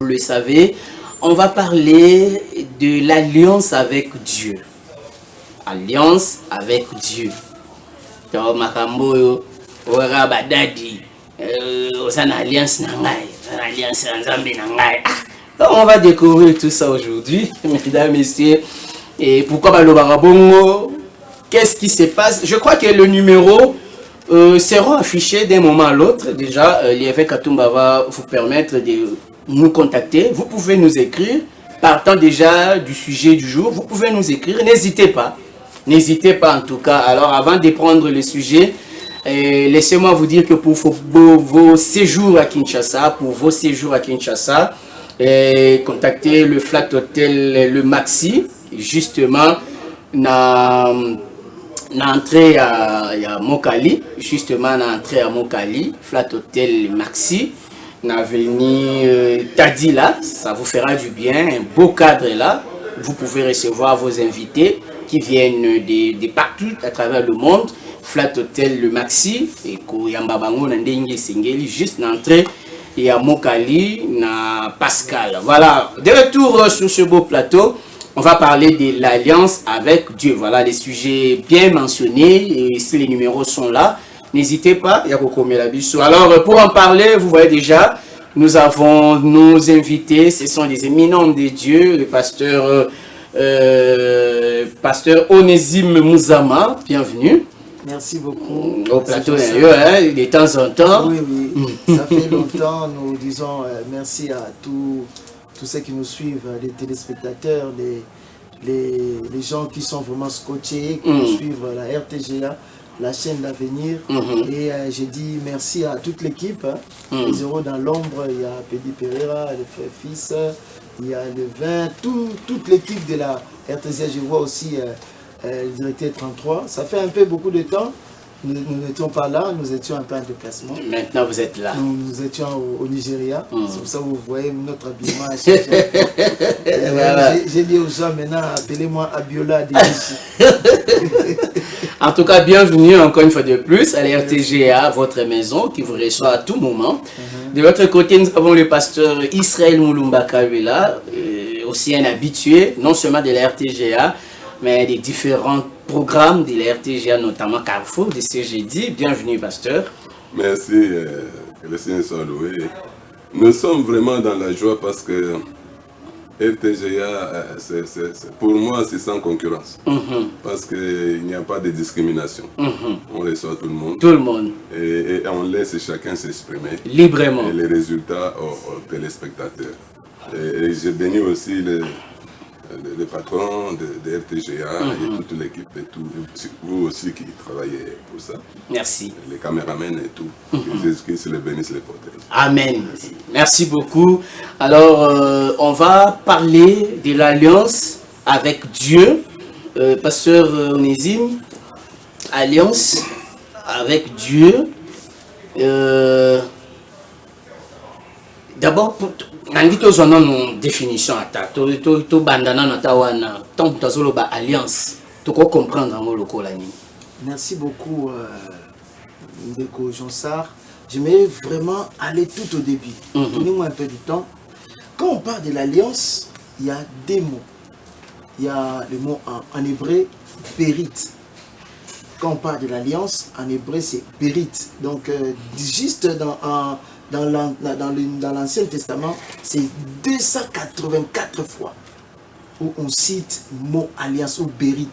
Vous le savez, on va parler de l'alliance avec Dieu. Alliance avec Dieu. Donc, Makambo, Ora Badadi, alliance Nangai, alliance Nzambi Nangai. On va découvrir tout ça aujourd'hui, mesdames, messieurs. Et pourquoi Balobarabongo? Qu'est-ce qui se passe? Je crois que le numéro seront affichés d'un moment à l'autre. Déjà, l'IFE Katumba va vous permettre de nous contacter. Vous pouvez nous écrire. Partant déjà du sujet du jour, vous pouvez nous écrire. N'hésitez pas. N'hésitez pas en tout cas. Alors, avant de prendre le sujet, laissez-moi vous dire que pour vos séjours à Kinshasa, contactez le Flat Hotel, le Maxi, justement, l'entrée à Mokali, Flat Hotel Maxi, dans l'avenue Tadila, ça vous fera du bien, un beau cadre là. Vous pouvez recevoir vos invités qui viennent de partout à travers le monde. Flat Hotel le Maxi, et Koyambabango Nandenge Singeli, juste l'entrée. Et à Mokali, na Pascal. Voilà, de retour sur ce beau plateau, on va parler de l'alliance avec Dieu. Voilà les sujets bien mentionnés, et si les numéros sont là, n'hésitez pas, Yakoko Melabiso. Alors, pour en parler, vous voyez déjà, nous avons nos invités, ce sont des éminents de Dieu, le pasteur Onésime Mouzama, bienvenue. Merci beaucoup. Au plateau de temps en temps. Oui, oui. Ça fait longtemps. Nous disons merci à tous ceux qui nous suivent, les téléspectateurs, les gens qui sont vraiment scotchés, qui nous suivent la RTGA, la chaîne d'avenir. Et j'ai dit merci à toute l'équipe. Les Zéros dans l'ombre, il y a Pédi Pereira, le frère Fils, il y a le 20, toute l'équipe de la RTGA. Je vois aussi le directeur 33. Ça fait un peu beaucoup de temps. Nous n'étions pas là, nous étions un peu en déplacement. Maintenant, vous êtes là. Nous étions au Nigeria. C'est pour ça que vous voyez notre habillement. Voilà. J'ai dit aux gens maintenant, appelez-moi Abiola de En tout cas, bienvenue encore une fois de plus à la RTGA, votre maison qui vous reçoit à tout moment. De l'autre côté, nous avons le pasteur Israël Moulumba Kawela, aussi un habitué, non seulement de la RTGA, mais des différents programmes de la RTGA, notamment Carrefour, de ce jeudi. Bienvenue, pasteur. Merci, que le Seigneur soit loué. Nous sommes vraiment dans la joie parce que RTGA, pour moi, c'est sans concurrence. Parce qu'il n'y a pas de discrimination. On reçoit tout le monde. Tout le monde. Et on laisse chacun s'exprimer. Librement. Et les résultats aux téléspectateurs. Et je bénis aussi le patron de RTGA et toute l'équipe et tout, vous aussi qui travaillez pour ça. Merci. Les caméramens et tout. Que Jésus-Christ les bénisse, les protège. Amen. Merci beaucoup. Alors, on va parler de l'alliance avec Dieu. Pasteur Onésime, alliance avec Dieu. D'abord, nangi tozana une définition ata to bandana na tawana tant tazoloba alliance to comprendre en lokola ni. Merci beaucoup Ndeko Jonsar. J'aimerais vraiment aller tout au début. Donnez-moi un peu du temps. Quand on parle de l'alliance, il y a des mots. Il y a le mot en hébreu périt. Quand on parle de l'alliance, en hébreu c'est périt. Donc juste dans l'Ancien Testament, c'est 284 fois où on cite le mot alliance ou bérit.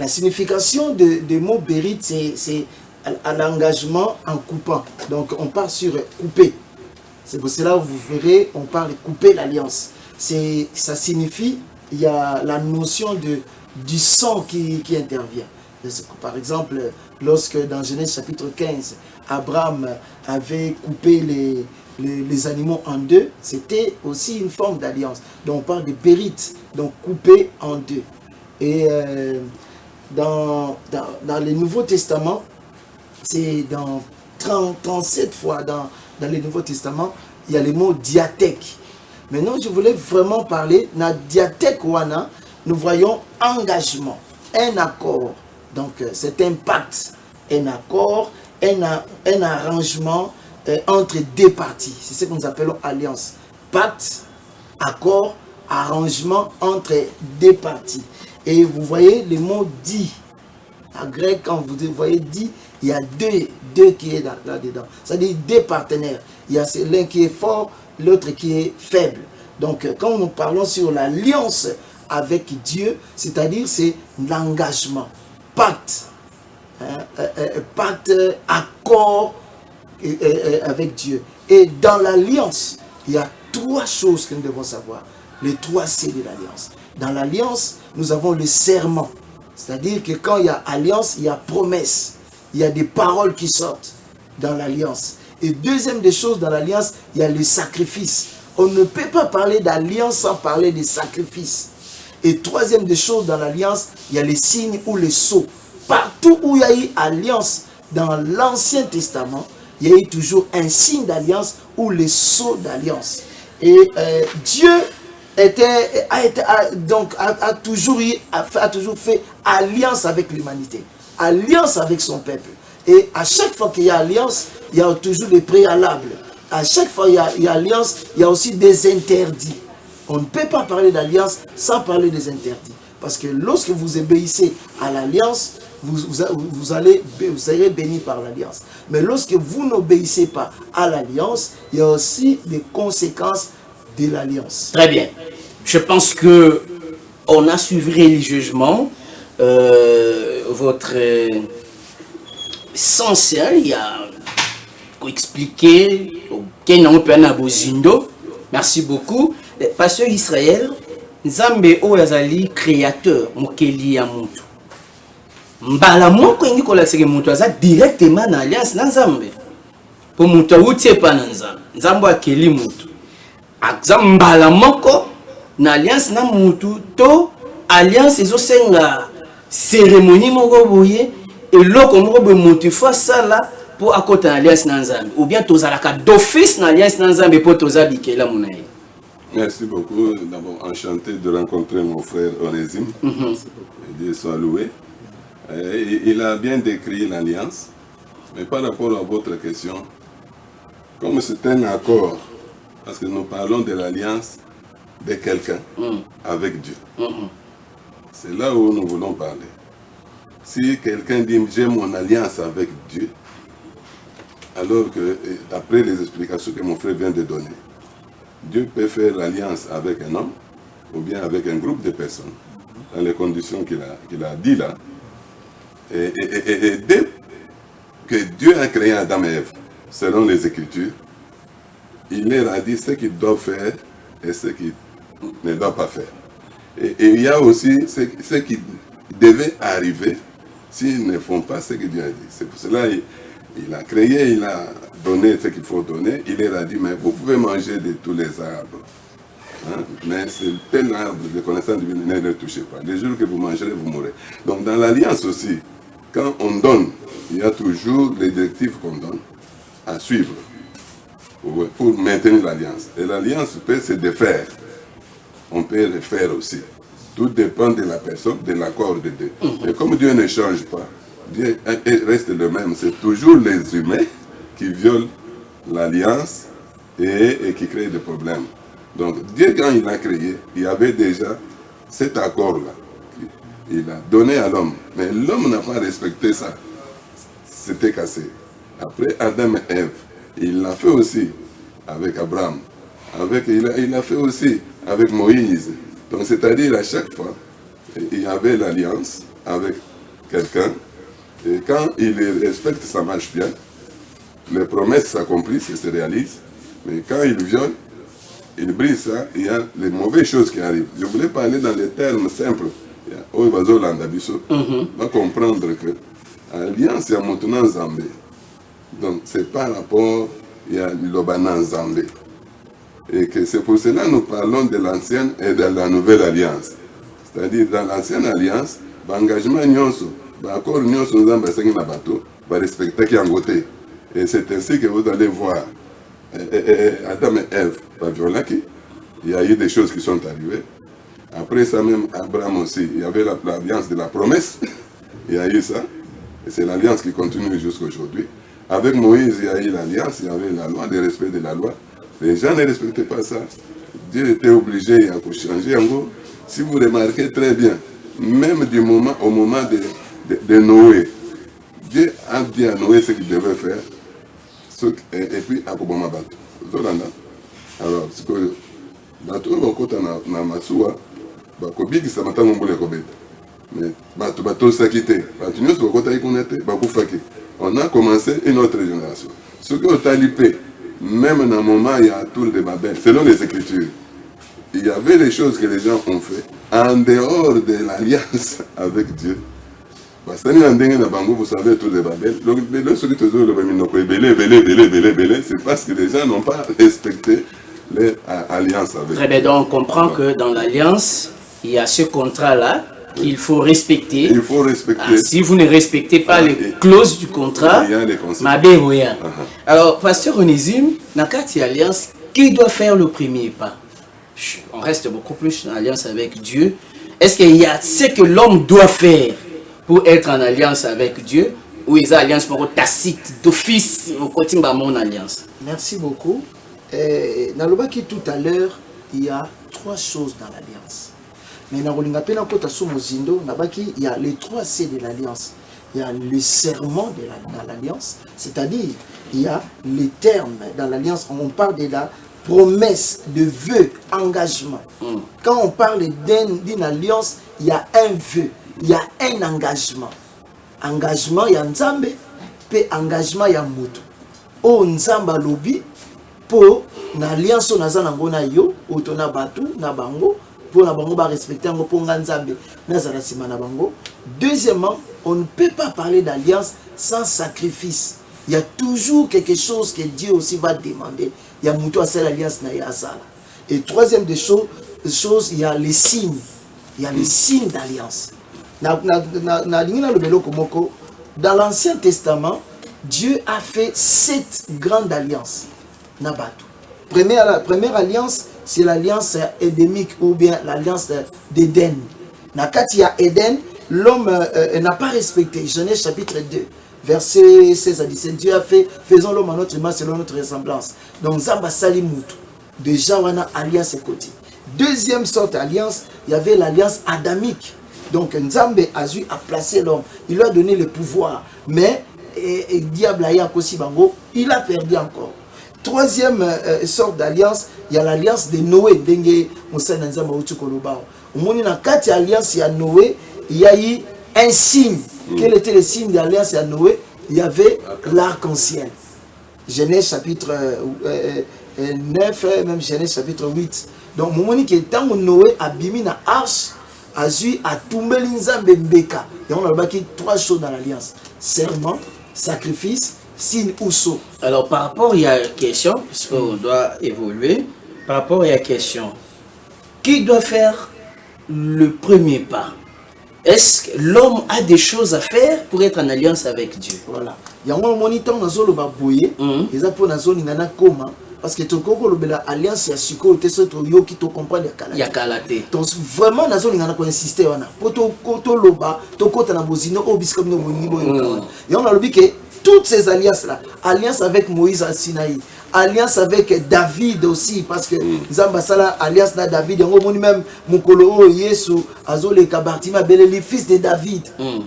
La signification de mot bérit, c'est à l'engagement en coupant. Donc on part sur couper. C'est pour cela que vous verrez, on parle de couper l'alliance. Ça signifie, il y a la notion du sang qui intervient. Par exemple, lorsque dans Genèse chapitre 15, Abraham avait coupé les animaux en deux, c'était aussi une forme d'alliance. Donc on parle de périte, donc couper en deux. Et dans le Nouveau Testament, c'est dans 37 fois dans le Nouveau Testament, il y a le mot diathèque. Maintenant, je voulais vraiment parler, dans diathèque wana, nous voyons engagement, un accord. Donc c'est un pacte, un accord, un arrangement entre deux parties. C'est ce que nous appelons alliance. Pacte, accord, arrangement entre deux parties. Et vous voyez le mot dit. En grec, quand vous voyez dit, il y a deux qui est là-dedans. C'est-à-dire deux partenaires. Il y a l'un qui est fort, l'autre qui est faible. Donc, quand nous parlons sur l'alliance avec Dieu, c'est-à-dire c'est l'engagement, pacte, pacte, accord avec Dieu. Et dans l'alliance, il y a trois choses que nous devons savoir. Les trois C de l'alliance. Dans l'alliance, nous avons le serment. C'est-à-dire que quand il y a alliance, il y a promesse. Il y a des paroles qui sortent dans l'alliance. Et deuxième des choses dans l'alliance, il y a le sacrifice. On ne peut pas parler d'alliance sans parler de sacrifice. Et troisième des choses dans l'alliance, il y a les signes ou les sceaux. Partout où il y a eu alliance dans l'Ancien Testament, il y a eu toujours un signe d'alliance ou les sceaux d'alliance. Et Dieu a toujours fait alliance avec l'humanité, alliance avec son peuple. Et à chaque fois qu'il y a alliance, il y a toujours des préalables. À chaque fois qu'il y a alliance, il y a aussi des interdits. On ne peut pas parler d'alliance sans parler des interdits. Parce que lorsque vous obéissez à l'alliance, vous serez béni par l'alliance. Mais lorsque vous n'obéissez pas à l'alliance, il y a aussi des conséquences de l'alliance. Très bien. Je pense que on a suivi religieusement votre essentiel. Il y a expliqué merci beaucoup. Pasteur Israël, Nzambe oyazali créateur mokeli ya mutu. Mbala moko ingi kola seke mutu aza directement na alliance na Nzambe. Po mutu utie pa na Nzambe. Nzambe akeli mutu. Akza mbala moko na alliance na mutu to alliance ezosenga cérémonie moko boye eloko moko boye mutu fa sala pour akota na alliance na Nzambe ou bien tozalaka d'office na alliance na Nzambe po tozabikela munaye. Merci beaucoup. D'abord, enchanté de rencontrer mon frère Onésime. Dieu soit loué. Il a bien décrit l'alliance. Mais par rapport à votre question, comme c'est un accord, parce que nous parlons de l'alliance de quelqu'un avec Dieu. C'est là où nous voulons parler. Si quelqu'un dit « j'ai mon alliance avec Dieu », alors que, d'après les explications que mon frère vient de donner, Dieu peut faire l'alliance avec un homme ou bien avec un groupe de personnes, dans les conditions qu'il a dit là. Et dès que Dieu a créé Adam et Ève, selon les Écritures, il leur a dit ce qu'ils doivent faire et ce qu'ils ne doivent pas faire. Et il y a aussi ce qui devait arriver s'ils ne font pas ce que Dieu a dit. C'est pour cela qu'il a créé, il a donné ce qu'il faut donner. Il leur a dit, mais vous pouvez manger de tous les arbres. Hein? Mais c'est tel arbre de connaissance divine, ne le touchez pas. Le jour que vous mangerez, vous mourrez. Donc dans l'alliance aussi, quand on donne, il y a toujours les directives qu'on donne à suivre pour maintenir l'alliance. Et l'alliance peut se défaire. On peut le faire aussi. Tout dépend de la personne, de l'accord de Dieu. Et comme Dieu ne change pas, Dieu reste le même. C'est toujours les humains qui violent l'alliance et qui créent des problèmes. Donc Dieu, quand il a créé, il y avait déjà cet accord-là. Il a donné à l'homme. Mais l'homme n'a pas respecté ça. C'était cassé. Après Adam et Ève, il l'a fait aussi avec Abraham. Il l'a fait aussi avec Moïse. Donc c'est-à-dire à chaque fois, il y avait l'alliance avec quelqu'un. Et quand il respecte, ça marche bien. Les promesses s'accomplissent et se réalisent. Mais quand il viole, il brise ça, il y a les mauvaises choses qui arrivent. Je voulais parler dans les termes simples. On va comprendre que l'alliance est maintenant Zambé. Donc c'est par rapport à l'Obanan Zambé. Et que c'est pour cela que nous parlons de l'ancienne et de la nouvelle alliance. C'est-à-dire dans l'ancienne alliance, l'engagement nyonso, l'accord nyonso nous avons fait un bateau, va respecter qui en côté. Et c'est ainsi que vous allez voir Adam et Ève, il y a eu des choses qui sont arrivées. Après ça même, Abraham aussi, il y avait l'alliance de la promesse, il y a eu ça, et c'est l'alliance qui continue jusqu'à aujourd'hui. Avec Moïse, il y a eu l'alliance, il y avait la loi, le respect de la loi. Les gens ne respectaient pas ça. Dieu était obligé de changer. En gros, si vous remarquez très bien, même au moment de Noé, Dieu a dit à Noé ce qu'il devait faire, et puis à Kobama Bato. Alors, c'est que Bato, na Masua, Bakobiki, ça m'a tant de Kobeta. Mais Bato, ça quitté. Bato, on a commencé une autre génération. Ce que Talipé, même dans le moment il y a la tour de Babel, selon les Écritures, il y avait des choses que les gens ont fait en dehors de l'alliance avec Dieu. Vous savez, la tour de Babel, c'est parce que les gens n'ont pas respecté l'alliance avec Dieu. Très bien, donc on comprend que dans l'alliance, il y a ce contrat-là qu'il faut respecter. Il faut respecter. Si vous ne respectez pas les clauses du contrat, il y a des conséquences. Alors, Pasteur Onésime, dans cette alliance, qui doit faire le premier pas? On reste beaucoup plus en alliance avec Dieu. Est-ce qu'il y a ce que l'homme doit faire pour être en alliance avec Dieu, ou il y a alliance pour tacite, d'office, au côté de mon alliance? Merci beaucoup. Nalobaki tout à l'heure, il y a 3 choses dans l'alliance. Mais il y a les 3 C de l'alliance. Il y a le serment dans l'alliance, c'est-à-dire il y a les termes dans l'alliance. On parle de la promesse, de vœu, engagement. Quand on parle d'une alliance, il y a un vœu, il y a un engagement. Engagement, il y a Nzambe, puis engagement, il y a Moutou. O Nzamba lobi, pour l'alliance, on a un yo, autona batu, na bango, pour na bango ba respecter ngo pour Nzambe, na zala sima na bango. Deuxièmement, on ne peut pas parler d'alliance sans sacrifice. Il y a toujours quelque chose que Dieu aussi va demander. Il y a Moutou à cette alliance na ya sala. Et troisième des choses, il y a les signes. Il y a les signes d'alliance. Dans l'Ancien Testament, Dieu a fait 7 grandes alliances. Première alliance, c'est l'alliance édémique ou bien l'alliance d'Éden. Quand il y a Éden, l'homme n'a pas respecté. Genèse chapitre 2, verset 16 à 17. Dieu a fait, faisons l'homme à notre image selon notre ressemblance. Donc, Zamba Salimutu. Déjà, on a alliance côté. Deuxième sorte d'alliance, il y avait l'alliance adamique. Donc, Nzambe a placé l'homme. Il lui a donné le pouvoir. Mais, diable il a perdu encore. Troisième sorte d'alliance, il y a l'alliance de Noé. Quand il y a l'alliance de Noé, il y a eu un signe. Quel était le signe de l'alliance de Noé? Il y avait l'arc-en-ciel. Genèse chapitre 9, même Genèse chapitre 8. Donc, moment qui est tant Noé a bimi na arche, a tombé Nzambe mbeka. Et on a 3 choses dans l'alliance: serment, sacrifice, signe ou sceau. Alors, par rapport, il y a une question, puisqu'on doit évoluer. Par rapport, il y a une question. Qui doit faire le premier pas? Est-ce que l'homme a des choses à faire pour être en alliance avec Dieu? Voilà. Il y a un moniteur dans le baboye, ils ont la zone nana koma parce que tu comprends l'alliance ya siko te so to yo qui to comprendre ya kalaté. Donc vraiment la zone nana ko insister wana. Poto koto loba, to kota na bozino obisika no moni boyo. Et on a le dit que toutes ces alliances là, alliance avec Moïse à Sinaï, alliance avec David aussi, parce que Nzamba sala alliance na David, on moni même mukolo Yesu azole kabartima beleli fils de David.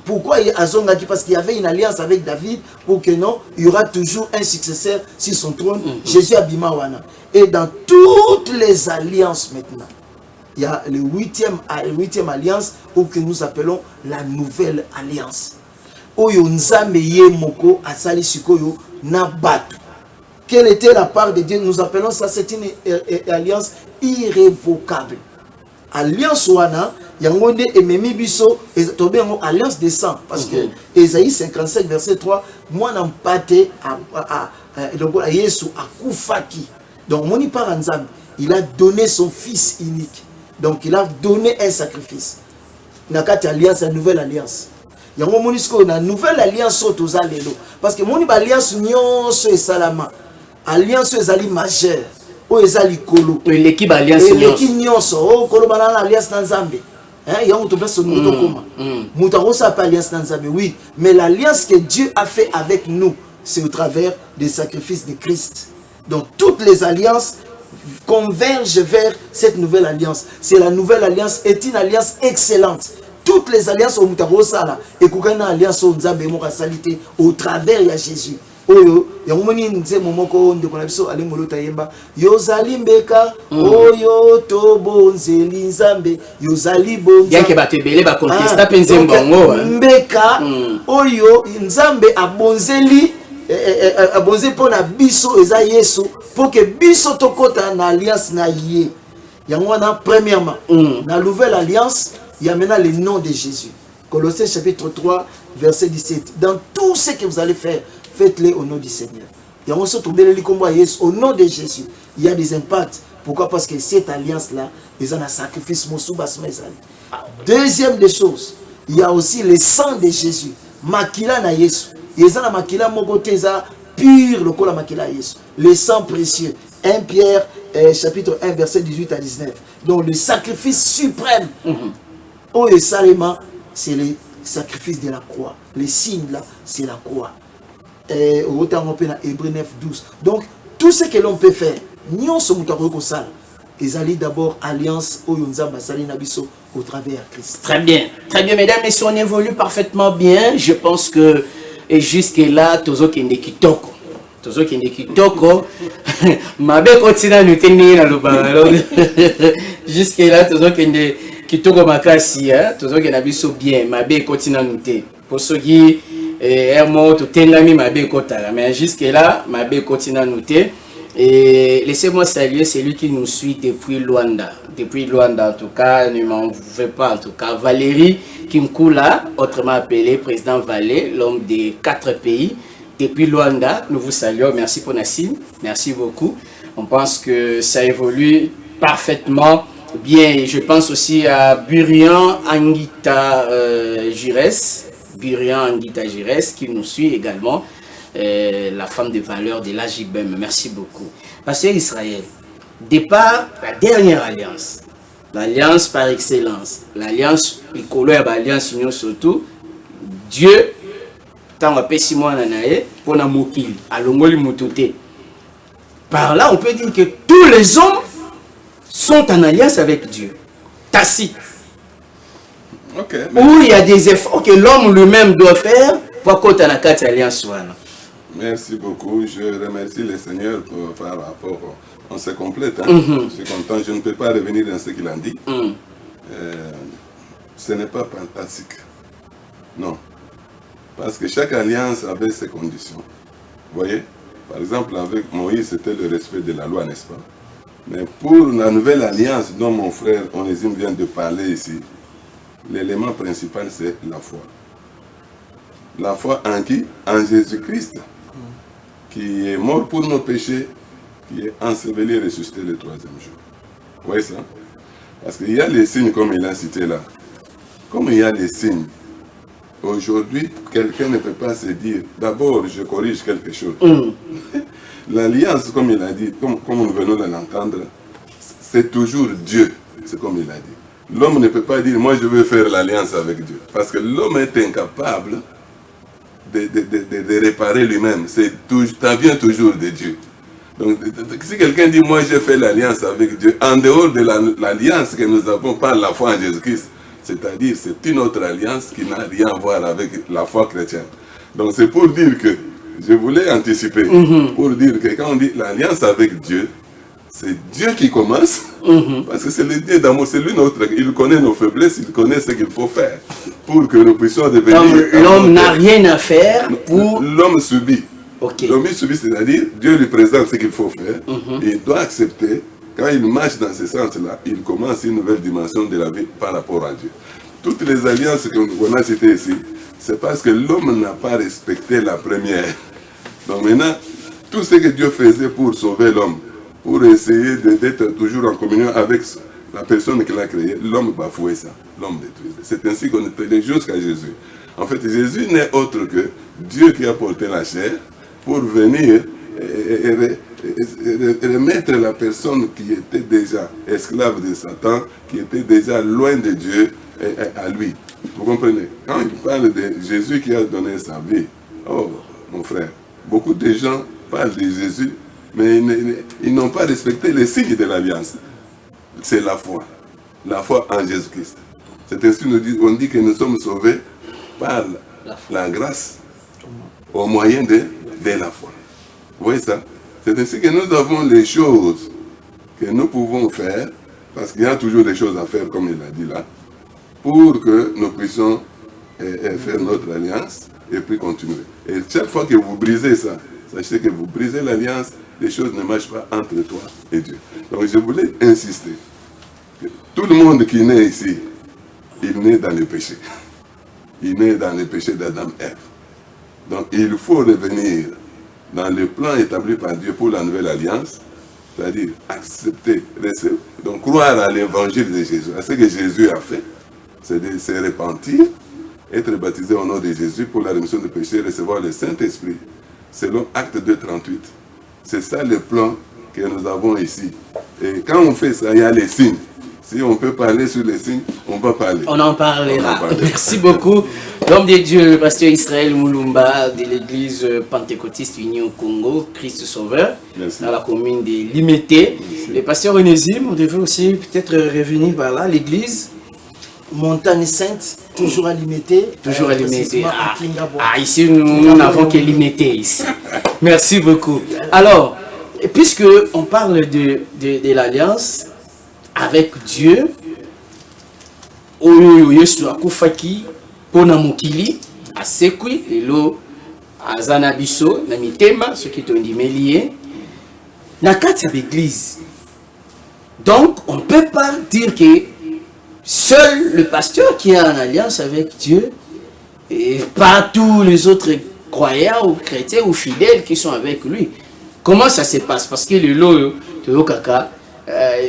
Pourquoi azonga qui? Parce qu'il y avait une alliance avec David pour que non, il y aura toujours un successeur sur son trône, Jésus abimawana. Et dans toutes les alliances maintenant, il y a le huitième alliance que nous appelons la nouvelle alliance. Oyo Nzambe ye moko asali sikoyo na batu. Quelle était la part de Dieu? Nous appelons ça, c'est une alliance irrévocable. Alliance wana yangonde ememi biso tobe ngo alliance de sang, parce que Ésaïe 55 verset 3, moi n'empate à Yesu akufaki. Donc moni par Nzambe, il a donné son fils unique. Donc il a donné un sacrifice. Nakati alliance, la nouvelle alliance. Il y a une nouvelle alliance aux allélo. Parce que mon alliance nyonso et salama. Alliance ezali majeure. O ezali kolo. L'équipe alliance nyonso. O kolo banana alliance na Nzambe. Hein, il y a un autobus muto koma. Muta rosa pas alliance na Nzambe, oui. Mais l'alliance que Dieu a fait avec nous, c'est au travers des sacrifices de Christ. Donc toutes les alliances convergent vers cette nouvelle alliance. C'est la nouvelle alliance, est une alliance excellente. Toutes les alliances au Mutarosala, et qu'aucune alliance au Nzambe salité au travers de Jésus. Oyo, yamoni nze momoko ndeko na biso ali molota yemba yozali mbeka oyo tobonzeli nzambe yozali bonza bien que batebele ba contesta penze mbongo mbeka oyo nzambe abonzeli abonze pona biso eza Yesu pour que biso tokota na alliance na ye yango na premièrement na nouvelle alliance il y a maintenant le nom de Jésus. Colossiens chapitre 3 verset 17. Dans tout ce que vous allez faire, faites-le au nom du Seigneur. Et on se trouve au nom de Jésus. Il y a des impacts. Pourquoi? Parce que cette alliance-là, ils ont un sacrifice. Deuxième des choses, il y a aussi le sang de Jésus. Makila na Yesu. Ils ont la makila mokote pur le col makila Yesu. Le sang précieux. 1 Pierre chapitre 1 verset 18 à 19. Donc le sacrifice suprême. Oh et salement, c'est le sacrifice de la croix. Les signes là, c'est la croix. Au Hébreux 9, 12. Donc, tout ce que l'on peut faire, nous sommes ils allaient d'abord alliance au travers Christ. Très bien, mesdames, messieurs, on évolue parfaitement bien. Je pense que jusque-là, Tozo Kende Kitoko. Tozo Kende Kitoko. Mabe continue nous tenir dans le bar. Jusque-là, Tozo Kende Kitoko Makasi. Tozo Kende Biso bien. Mabe continue nous tenir. Pour ceux qui mais jusque-là, Mabe continue à noter. Et laissez-moi saluer celui qui nous suit depuis Luanda. Depuis Luanda, en tout cas, ne m'en veux pas, en tout cas. Valérie Kimkula, autrement appelé Président Valé, l'homme des 4 pays. Depuis Luanda, nous vous saluons. Merci pour Nassim. Merci beaucoup. On pense que ça évolue parfaitement bien. Et je pense aussi à Burian Angita Jires. Burian Angita Jires qui nous suit également, la femme de valeur de l'AJBM. Merci beaucoup. Pasteur Israël, départ la dernière alliance, l'alliance par excellence, l'alliance, l'alliance union surtout, Dieu, tant on appelle Simon Ananae, pour la mokili, à l'ongoli mutote. Par là, on peut dire que tous les hommes sont en alliance avec Dieu. Tacite. Okay, où il y a des efforts que l'homme lui-même doit faire pour qu'on ait la carte alliance. Merci beaucoup. Je remercie le Seigneur par rapport. On se complète. Hein? Je suis content. Je ne peux pas revenir dans ce qu'il a dit. Ce n'est pas fantastique. Non. Parce que chaque alliance avait ses conditions. Vous voyez? Par exemple, avec Moïse, c'était le respect de la loi, n'est-ce pas? Mais pour la nouvelle alliance dont mon frère Onésime vient de parler ici, l'élément principal, c'est la foi. La foi en qui? En Jésus-Christ, qui est mort pour nos péchés, qui est enseveli et ressuscité le 3e jour. Vous voyez ça? Parce qu'il y a les signes, comme il a cité là. Comme il y a les signes, aujourd'hui, quelqu'un ne peut pas se dire, d'abord, je corrige quelque chose. L'alliance, comme il a dit, comme nous venons de l'entendre, c'est toujours Dieu, c'est comme il a dit. L'homme ne peut pas dire, moi je veux faire l'alliance avec Dieu. Parce que l'homme est incapable de réparer lui-même. Ça vient toujours de Dieu. Donc si quelqu'un dit, moi j'ai fait l'alliance avec Dieu, en dehors de l'alliance que nous avons par la foi en Jésus-Christ, c'est-à-dire c'est une autre alliance qui n'a rien à voir avec la foi chrétienne. Donc c'est pour dire que, je voulais anticiper, pour dire que quand on dit l'alliance avec Dieu, c'est Dieu qui commence, parce que c'est le Dieu d'amour, c'est lui notre, il connaît nos faiblesses, il connaît ce qu'il faut faire pour que nous puissions devenir... L'homme n'a rien à faire pour... L'homme subit. Okay. L'homme subit, c'est-à-dire Dieu lui présente ce qu'il faut faire, et il doit accepter. Quand il marche dans ce sens-là, il commence une nouvelle dimension de la vie par rapport à Dieu. Toutes les alliances qu'on a citées ici, c'est parce que l'homme n'a pas respecté la première. Donc maintenant, tout ce que Dieu faisait pour sauver l'homme, pour essayer d'être toujours en communion avec la personne qu'il a créée, l'homme bafouait ça, l'homme détruisait. C'est ainsi qu'on est allé jusqu'à Jésus. En fait, Jésus n'est autre que Dieu qui a porté la chair pour venir et remettre la personne qui était déjà esclave de Satan, qui était déjà loin de Dieu, à lui. Vous comprenez? Quand il parle de Jésus qui a donné sa vie, oh mon frère, beaucoup de gens parlent de Jésus mais ils n'ont pas respecté les signes de l'alliance. C'est la foi en Jésus-Christ. C'est ainsi on dit que nous sommes sauvés par la grâce au moyen de la foi. Vous voyez ça? C'est ainsi que nous avons les choses que nous pouvons faire, parce qu'il y a toujours des choses à faire, comme il a dit là, pour que nous puissions faire notre alliance et puis continuer. Et chaque fois que vous brisez ça, sachez que vous brisez l'alliance, les choses ne marchent pas entre toi et Dieu. Donc je voulais insister que tout le monde qui naît ici, il naît dans le péché. Il naît dans le péché d'Adam et Ève. Donc il faut revenir dans le plan établi par Dieu pour la nouvelle alliance, c'est-à-dire accepter, donc croire à l'évangile de Jésus, à ce que Jésus a fait, c'est de se repentir, être baptisé au nom de Jésus pour la rémission des péchés, recevoir le Saint-Esprit, selon Acte 2:38. C'est ça le plan que nous avons ici. Et quand on fait ça, il y a les signes. Si on peut parler sur les signes, on va parler. On en parlera. Merci beaucoup. L'homme de Dieu, le pasteur Israël Moulumba de l'église pentecôtiste unie au Congo, Christ Sauveur, dans la commune de Limité. Le pasteur Onésime, on devait aussi peut-être revenir par là, l'église. Montagne Sainte, toujours à Limité. Toujours à Limité. Ici, nous n'avons que Limité ici. Merci beaucoup. Alors, puisque on parle de l'alliance avec Dieu, oyo Yesu akufaki pona mokili asekwi lelo azana biso na mitema ce qui tondimelié na kati ya l'église. Donc on ne peut pas dire que seul le pasteur qui est en alliance avec Dieu et pas tous les autres croyants ou chrétiens ou fidèles qui sont avec lui. Comment ça se passe? Parce que le lo to kaka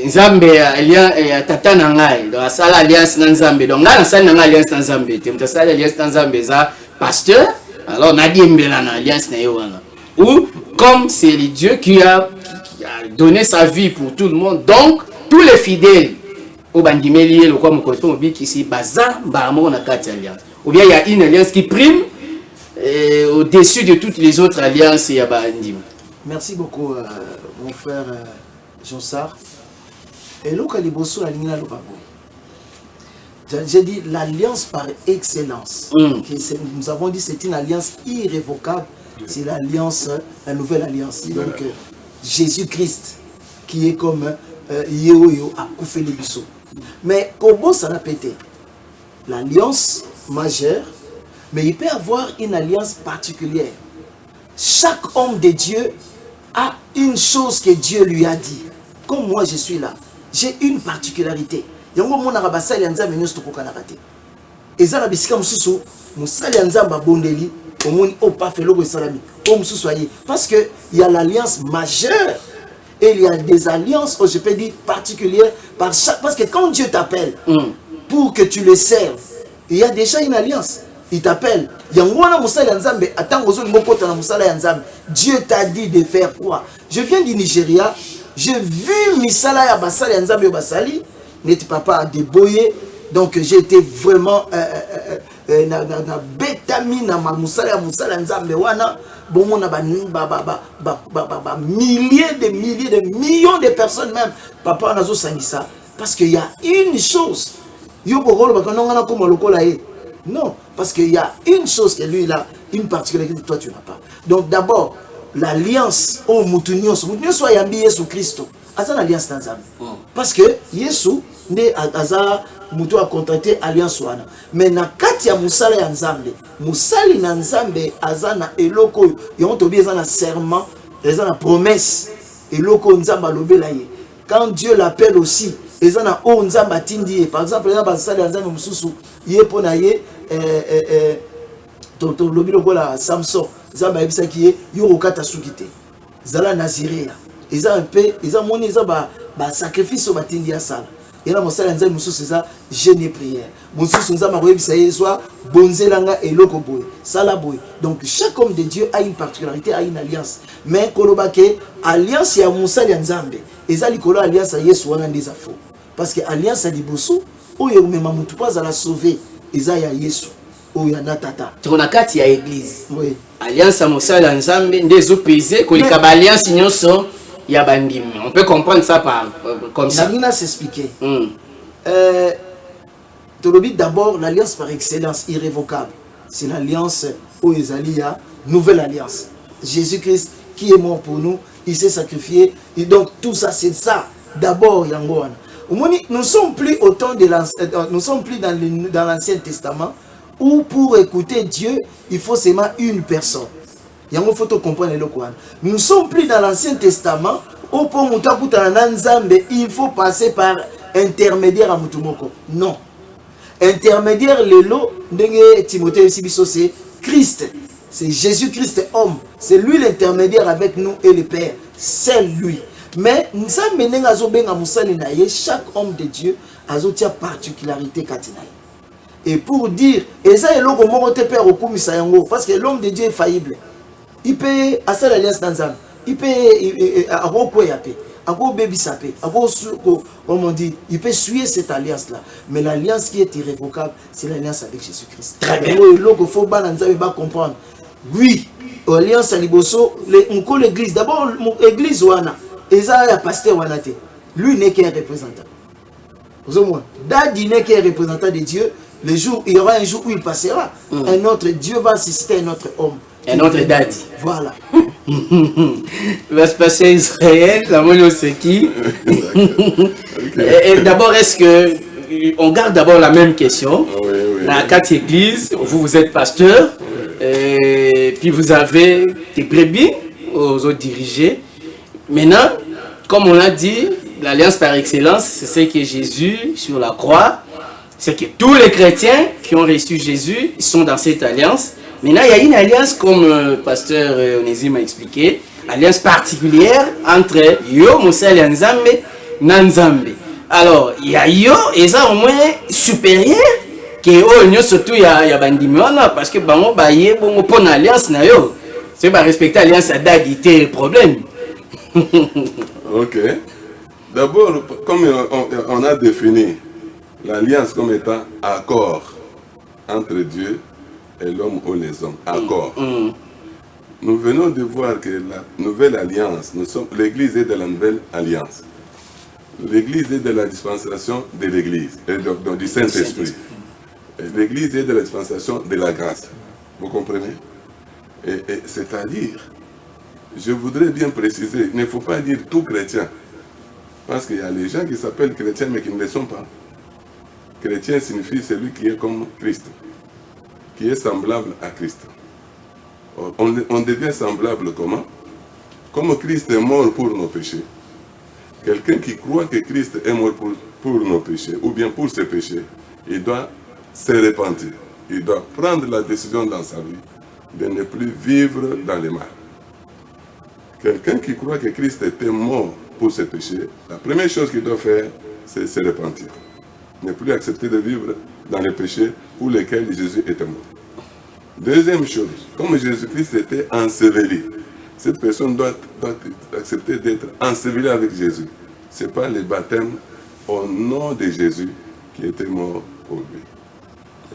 Nzambe alliance tata na ngai donc asala alliance na Nzambe donc nga nasala na alliance na Nzambe te mtasala alliance na Nzambe za pasteur alors na diembela na alliance na yowana ou comme c'est le Dieu qui a donné sa vie pour tout le monde, donc tous les fidèles au bandimeli le quoi mokoto mobi qui si baza mbamo na kati alliance ou bien il y a une alliance qui prime au-dessus de toutes les autres alliances ya bandim. Merci beaucoup mon frère Jean Sarr. Et là, j'ai dit l'alliance par excellence. Nous avons dit c'est une alliance irrévocable. C'est l'alliance, la nouvelle alliance. Donc Jésus-Christ qui est comme Yehoyo a coupé les bisous. Mais comment ça l'a pété? L'alliance majeure, mais il peut y avoir une alliance particulière. Chaque homme de Dieu a une chose que Dieu lui a dit. Comme moi je suis là, j'ai une particularité. Yango mona rabasali nzambe nyosto kokanakate. Ezala bisika mususu musali nzamba bondeli omoni opa feloko salami. Parce que il y a l'alliance majeure et il y a des alliances, je peux dire particulières par chaque, parce que quand Dieu t'appelle pour que tu le serves, il y a déjà une alliance. Il t'appelle. Dieu t'a dit de faire quoi? Je viens du Nigeria. J'ai vu Misala ya Basali ya Nzambe Basali. N'était papa déboyé. Donc j'ai été vraiment na betami na musala ya musala Nzambe wana. Bon on a milliers de millions de personnes même. Papa nazo sangisa. Parce qu'il y a une chose. Yo bogolo bakanonga comme lokola e. Non, parce qu'il y a une chose que lui là, une particularité que toi tu n'as pas. Donc d'abord, l'alliance au Moutounion soit Yambi Yesu Christ. C'est une alliance dans Zambie. Parce que Yesu ne Aza Moutou a contracté alliance wana. Mais na kati ya musala ya Nzambe, musali na Nzambe azana eloko yon tobi ezana serment, ezana promesse eloko Nzamba lobela ye. Quand Dieu l'appelle aussi, ezana o Nzamba tindi. Par exemple, ezana basali ya Nzambe mususu yepona ye to lobi lokola Samson Nzamba yebisa ki ye yo okata sukite. Zala Nazirea. Eza un peu, eza moni eza ba sacrifice ba tindi ya sala. Et là, mon salut, c'est jeûne et prière. Mon souci, c'est soit bonzelanga et lokoboy, salaboy. Donc, chaque homme de Dieu a une particularité, a une alliance. Mais, kolobake, alliance ya Moussa Nzambe. Et ça, l'ikolo alliance à Yesu wana des affaires. Parce que alliance à Dibosu, où il y a même pas à la sauver. Et ça, il y a Yesu. oyo ya natata. Tona kati ya église. Oui. Alliance à Mosala Nzambe ndezo pesé ko likaba alliance nyonso ya bandimi. On peut comprendre ça par comme ça. Nangina s'expliquer. Tolobi d'abord l'alliance par excellence irrévocable. C'est l'alliance Oezalia, nouvelle alliance. Jésus-Christ qui est mort pour nous, il s'est sacrifié. Et donc tout ça c'est ça. D'abord Yangoana. Nous sommes plus autant de nous sommes plus dans l'Ancien Testament où pour écouter Dieu, il faut seulement une personne. Yango faut comprendre le quoi. Nous sommes plus dans l'Ancien Testament où pour il faut passer par intermédiaire à Mutumoko. Non. Intermédiaire lelo ndenge Timothée Sibiso c'est Christ. C'est Jésus-Christ homme. C'est lui l'intermédiaire avec nous et le Père. C'est lui. Mais chaque homme de Dieu a une particularité. Et pour dire, parce que l'homme de Dieu est faillible. Il peut faire l'alliance dans un. Il peut il peut suivre cette alliance-là. Mais l'alliance qui est irrévocable, c'est l'alliance avec Jésus-Christ. Très bien. Il faut comprendre. Oui, l'alliance à Liboso, l'église. D'abord, l'église, et ça, il y a pasteur Wanate. Lui n'est qu'un représentant. Dadi n'est qu'un représentant de Dieu. Le jour, il y aura un jour où il passera. Un autre Dieu va assister un autre homme. Un autre Dadi. Voilà. Il va se passer à Israël, la mono c'est qui. Et d'abord, est-ce que on garde d'abord la même question. Dans la 4 églises, vous êtes pasteur, et puis vous avez des brebis aux autres dirigés. Maintenant, comme on l'a dit, l'alliance par excellence, c'est ce que Jésus sur la croix, c'est que tous les chrétiens qui ont reçu Jésus sont dans cette alliance. Maintenant, il y a une alliance, comme le pasteur Onésime a expliqué, alliance particulière entre Yo, Mosala et Nzambe, Nanzambe. Alors, il y a Yo, et ça au moins supérieur, que Yo, surtout, il y a Bandimiona, parce que Bango, Baye, Bongo, pour l'alliance, c'est pas respecter l'alliance à d'agiter le problème. Ok. D'abord, comme on a défini l'alliance comme étant accord entre Dieu et l'homme ou les hommes, accord. Nous venons de voir que la nouvelle alliance, l'Église est de la nouvelle alliance. L'Église est de la dispensation de l'Église, du Saint-Esprit. L'Église est de la dispensation de la grâce. Vous comprenez? C'est-à-dire, je voudrais bien préciser, il ne faut pas dire tout chrétien. Parce qu'il y a les gens qui s'appellent chrétiens mais qui ne le sont pas. Chrétien signifie celui qui est comme Christ, qui est semblable à Christ. On devient semblable comment? Comme Christ est mort pour nos péchés. Quelqu'un qui croit que Christ est mort pour nos péchés, ou bien pour ses péchés, il doit se repentir. Il doit prendre la décision dans sa vie de ne plus vivre dans le mal. Quelqu'un qui croit que Christ était mort pour ses péchés, la première chose qu'il doit faire, c'est se repentir. Ne plus accepter de vivre dans les péchés pour lesquels Jésus était mort. Deuxième chose, comme Jésus-Christ était enseveli, cette personne doit accepter d'être ensevelie avec Jésus. Ce n'est pas le baptême au nom de Jésus qui était mort pour lui.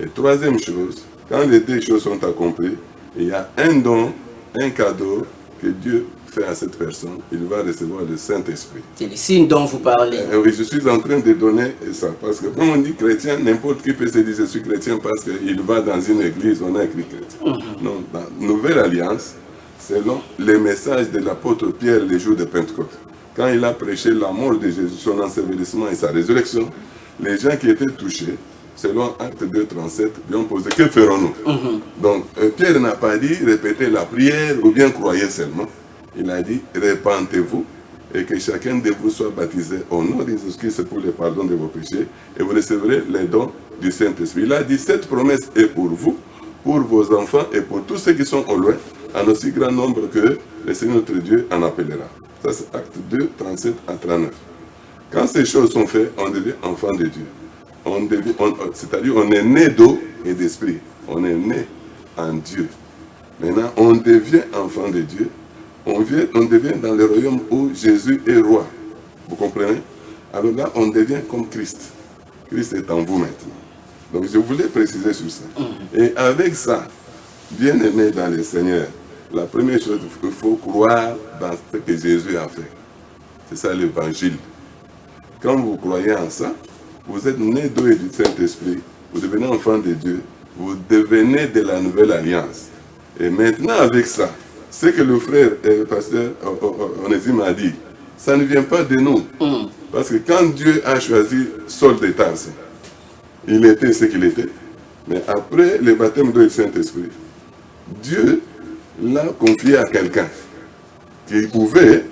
Et troisième chose, quand les deux choses sont accomplies, il y a un don, un cadeau que Dieu fait à cette personne. Il va recevoir le Saint-Esprit. C'est le signe dont vous parlez. Oui, je suis en train de donner ça. Parce que quand on dit chrétien, n'importe qui peut se dire je suis chrétien parce qu'il va dans une église, on a écrit chrétien. Non, dans la Nouvelle Alliance, selon les messages de l'apôtre Pierre les jours de Pentecôte, quand il a prêché la mort de Jésus, son ensevelissement et sa résurrection, les gens qui étaient touchés, selon Acte 2:37, lui ont posé, que ferons-nous? Donc, Pierre n'a pas dit répétez la prière ou bien croyez seulement. Il a dit répentez-vous et que chacun de vous soit baptisé au nom de Jésus-Christ pour le pardon de vos péchés et vous recevrez les dons du Saint-Esprit. Il a dit cette promesse est pour vous, pour vos enfants et pour tous ceux qui sont au loin, en aussi grand nombre que le Seigneur notre Dieu en appellera. Ça c'est Acte 2:37 à 39. Quand ces choses sont faites, on devient enfant de Dieu. C'est-à-dire on est né d'eau et d'esprit. On est né en Dieu. Maintenant, on devient enfant de Dieu. On devient dans le royaume où Jésus est roi. Vous comprenez? Alors là, on devient comme Christ. Christ est en vous maintenant. Donc je voulais préciser sur ça. Et avec ça, bien aimé dans le Seigneur, la première chose, il faut croire dans ce que Jésus a fait. C'est ça l'évangile. Quand vous croyez en ça, vous êtes né d'eau et du Saint-Esprit, vous devenez enfant de Dieu, vous devenez de la nouvelle alliance. Et maintenant avec ça, ce que le frère et pasteur Onésime a dit, ça ne vient pas de nous. Parce que quand Dieu a choisi Saul de Tarse, il était ce qu'il était. Mais après le baptême d'eau et du Saint-Esprit, Dieu l'a confié à quelqu'un qui pouvait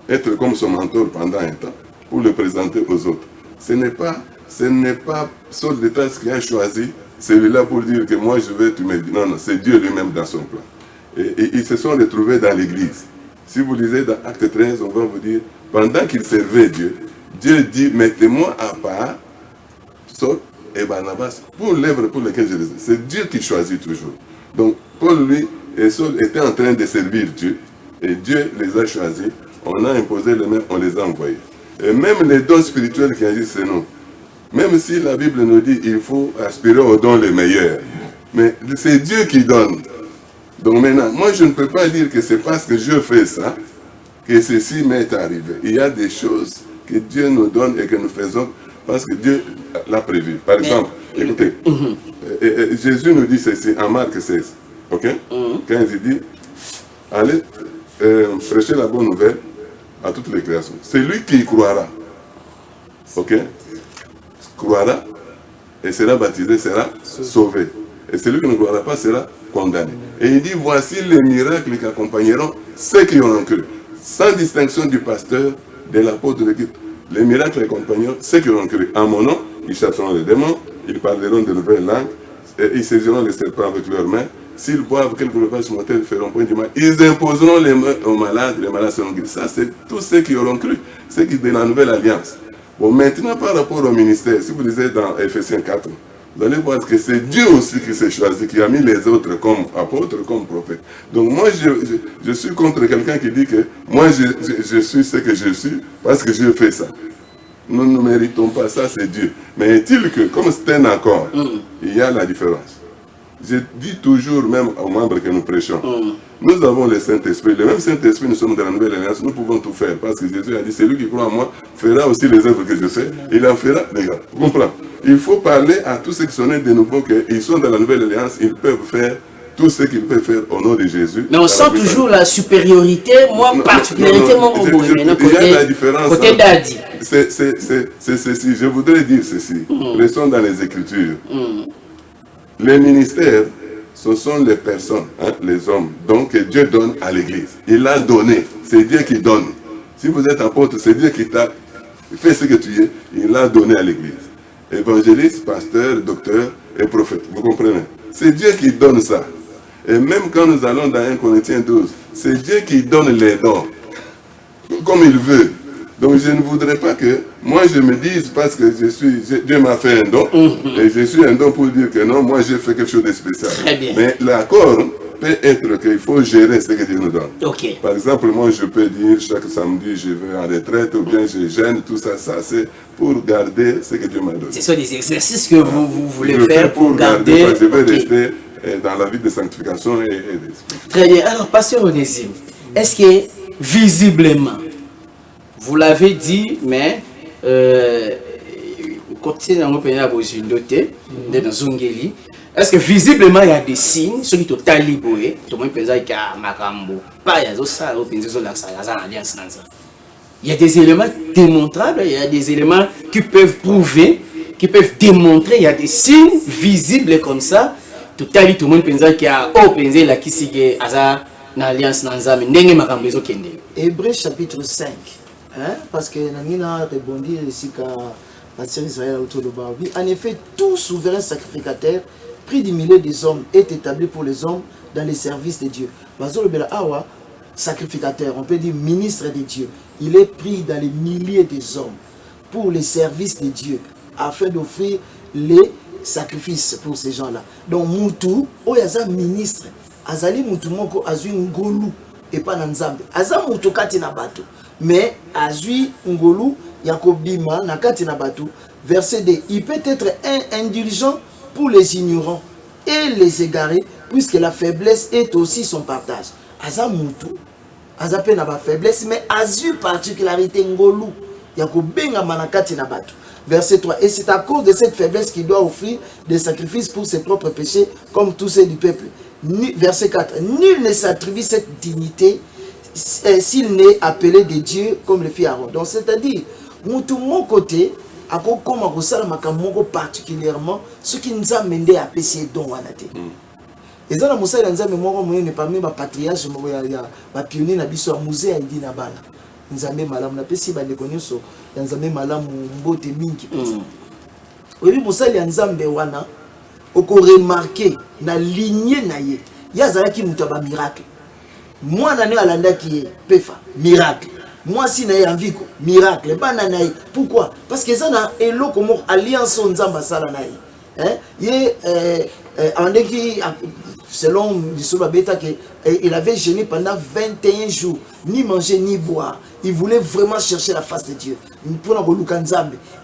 être comme son mentor pendant un temps pour le présenter aux autres. Ce n'est pas Saul de Tarse qui a choisi celui-là pour dire que moi je vais te mettre. Non, non, c'est Dieu lui-même dans son plan. Et ils se sont retrouvés dans l'église. Si vous lisez dans Acte 13, on va vous dire, pendant qu'ils servaient Dieu, Dieu dit, mettez-moi à part Saul et Barnabas pour l'œuvre pour laquelle je les ai. C'est Dieu qui choisit toujours. Donc, Paul, lui, et Saul étaient en train de servir Dieu. Et Dieu les a choisis. On a imposé les mains, on les a envoyés. Et même les dons spirituels qui agissent, c'est nous. Même si la Bible nous dit qu'il faut aspirer aux dons les meilleurs. Mais c'est Dieu qui donne. Donc maintenant, moi je ne peux pas dire que c'est parce que je fais ça que ceci m'est arrivé. Il y a des choses que Dieu nous donne et que nous faisons parce que Dieu l'a prévu. Par exemple, écoutez, Jésus nous dit ceci en Marc 16, ok? Quand il dit, allez prêcher la bonne nouvelle à toutes les créations. C'est lui qui y croira, ok? Croira et sera baptisé, sera sauvé. Et celui qui ne croira pas sera condamné. Et il dit, voici les miracles qui accompagneront ceux qui auront cru. Sans distinction du pasteur, de l'apôtre de Christ. Les miracles accompagneront ceux qui auront cru. En mon nom, ils chasseront les démons, ils parleront de nouvelles langues, et ils saisiront les serpents avec leurs mains. S'ils boivent quelques breuvages mortels, ils feront point du mal. Ils imposeront les mains aux malades, les malades seront guéris. Ça, c'est tous ceux qui auront cru, ceux qui sont de la nouvelle alliance. Bon, maintenant, par rapport au ministère, si vous lisez dans Ephésiens 4, vous allez voir que c'est Dieu aussi qui s'est choisi, qui a mis les autres comme apôtres, comme prophètes. Donc moi, je suis contre quelqu'un qui dit que moi, je suis ce que je suis parce que Dieu fait ça. Nous ne méritons pas ça, c'est Dieu. Mais est-il que, comme c'est un accord, il y a la différence. Je dis toujours, même aux membres que nous prêchons, nous avons le Saint-Esprit. Le même Saint-Esprit, nous sommes dans la nouvelle alliance, nous pouvons tout faire. Parce que Jésus a dit, celui qui croit en moi fera aussi les œuvres que je fais. Il en fera, les gars. Vous comprenez? Il faut parler à tous ceux qui sont nés de nouveau, qu'ils sont dans la nouvelle alliance, ils peuvent faire tout ce qu'ils peuvent faire au nom de Jésus. Mais on sent toujours la supériorité, moi, particularité, il y a la différence. Côté d'Adi. C'est ceci, je voudrais dire ceci. Restons dans les Écritures. Les ministères, ce sont les personnes, hein, les hommes, donc que Dieu donne à l'Église. Il l'a donné, c'est Dieu qui donne. Si vous êtes apôtre, c'est Dieu qui t'a fait ce que tu es, il l'a donné à l'Église. Évangéliste, pasteur, docteur et prophète, vous comprenez? C'est Dieu qui donne ça. Et même quand nous allons dans 1 Corinthiens 12, c'est Dieu qui donne les dons, comme il veut. Donc je ne voudrais pas que moi je me dise parce que Dieu m'a fait un don et je suis un don pour dire que non, moi j'ai fait quelque chose de spécial. Très bien. Mais l'accord peut être qu'il faut gérer ce que Dieu nous donne. Okay. Par exemple, moi je peux dire chaque samedi je vais en retraite ou bien je gêne, tout ça, c'est pour garder ce que Dieu m'a donné. C'est ça des exercices que vous voulez faire pour garder. Je vais rester dans la vie de sanctification Très bien. Alors, pasteur Onésime, est-ce que visiblement, vous l'avez dit, mais est-ce que visiblement il y a des signes, ceux qui sont taliboués, tout le monde peut dire qu'il y a Makambo, pas il y a ça, il y a des éléments démontrables, il y a des éléments qui peuvent prouver, qui peuvent démontrer, il y a des signes visibles comme ça. Tout le monde peut dire qu'il y a la Kisige, l'alliance Nanzam, Nenge Makambo, Hébreux chapitre 5. Hein? Parce que Nanina rebondit ici quand la série Israël autour de Barbie. En effet, tout souverain sacrificateur, pris du milieu des hommes, est établi pour les hommes dans les services de Dieu. Bazolo Bela Awa, sacrificateur, on peut dire ministre de Dieu, il est pris dans les milliers des hommes pour les services de Dieu, afin d'offrir les sacrifices pour ces gens-là. Donc, Moutou, Oyaza ministre, Azali Moutou Moko, Azui Ngolu, et pas Nanzambe. Aza Moutou Katina Bato. Mais Azui Ngolu, Yakobima, Nakati Nabatu, verset 2, il peut être indulgent pour les ignorants et les égarés, puisque la faiblesse est aussi son partage. Aza mutu, aza pe na ba faiblesse, mais azu particularité ngolu, yako benga manakati na batu. Verset 3. Et c'est à cause de cette faiblesse qu'il doit offrir des sacrifices pour ses propres péchés, comme tous ceux du peuple. Verset 4. Nul ne s'attribue cette dignité s'il n'est appelé de Dieu comme le fit Aaron. Donc c'est-à-dire, mutu mon côté, comme particulièrement ce qui nous a mené à pécher don wanate. Et dans la moussa il nzambe moko moyenne parmi ba patriarche ya ba pionnier na biso musée a dit na bala. Nzambe malamu na pesi ba nekonyoso nzambe malamu mbote mingi pesa. Oui moussa il nzambe wana oko remarquer na lignée na ye. Ya zalaki mutu ba miracle. Moi nane alanda ki pefa miracle. Moi si na envie miracle bananaï. Pourquoi? Parce que ça na elo comme alliance nzamba sala naï. Selon l'histoire bêta il avait jeûné pendant 21 jours, ni manger ni boire. Il voulait vraiment chercher la face de Dieu.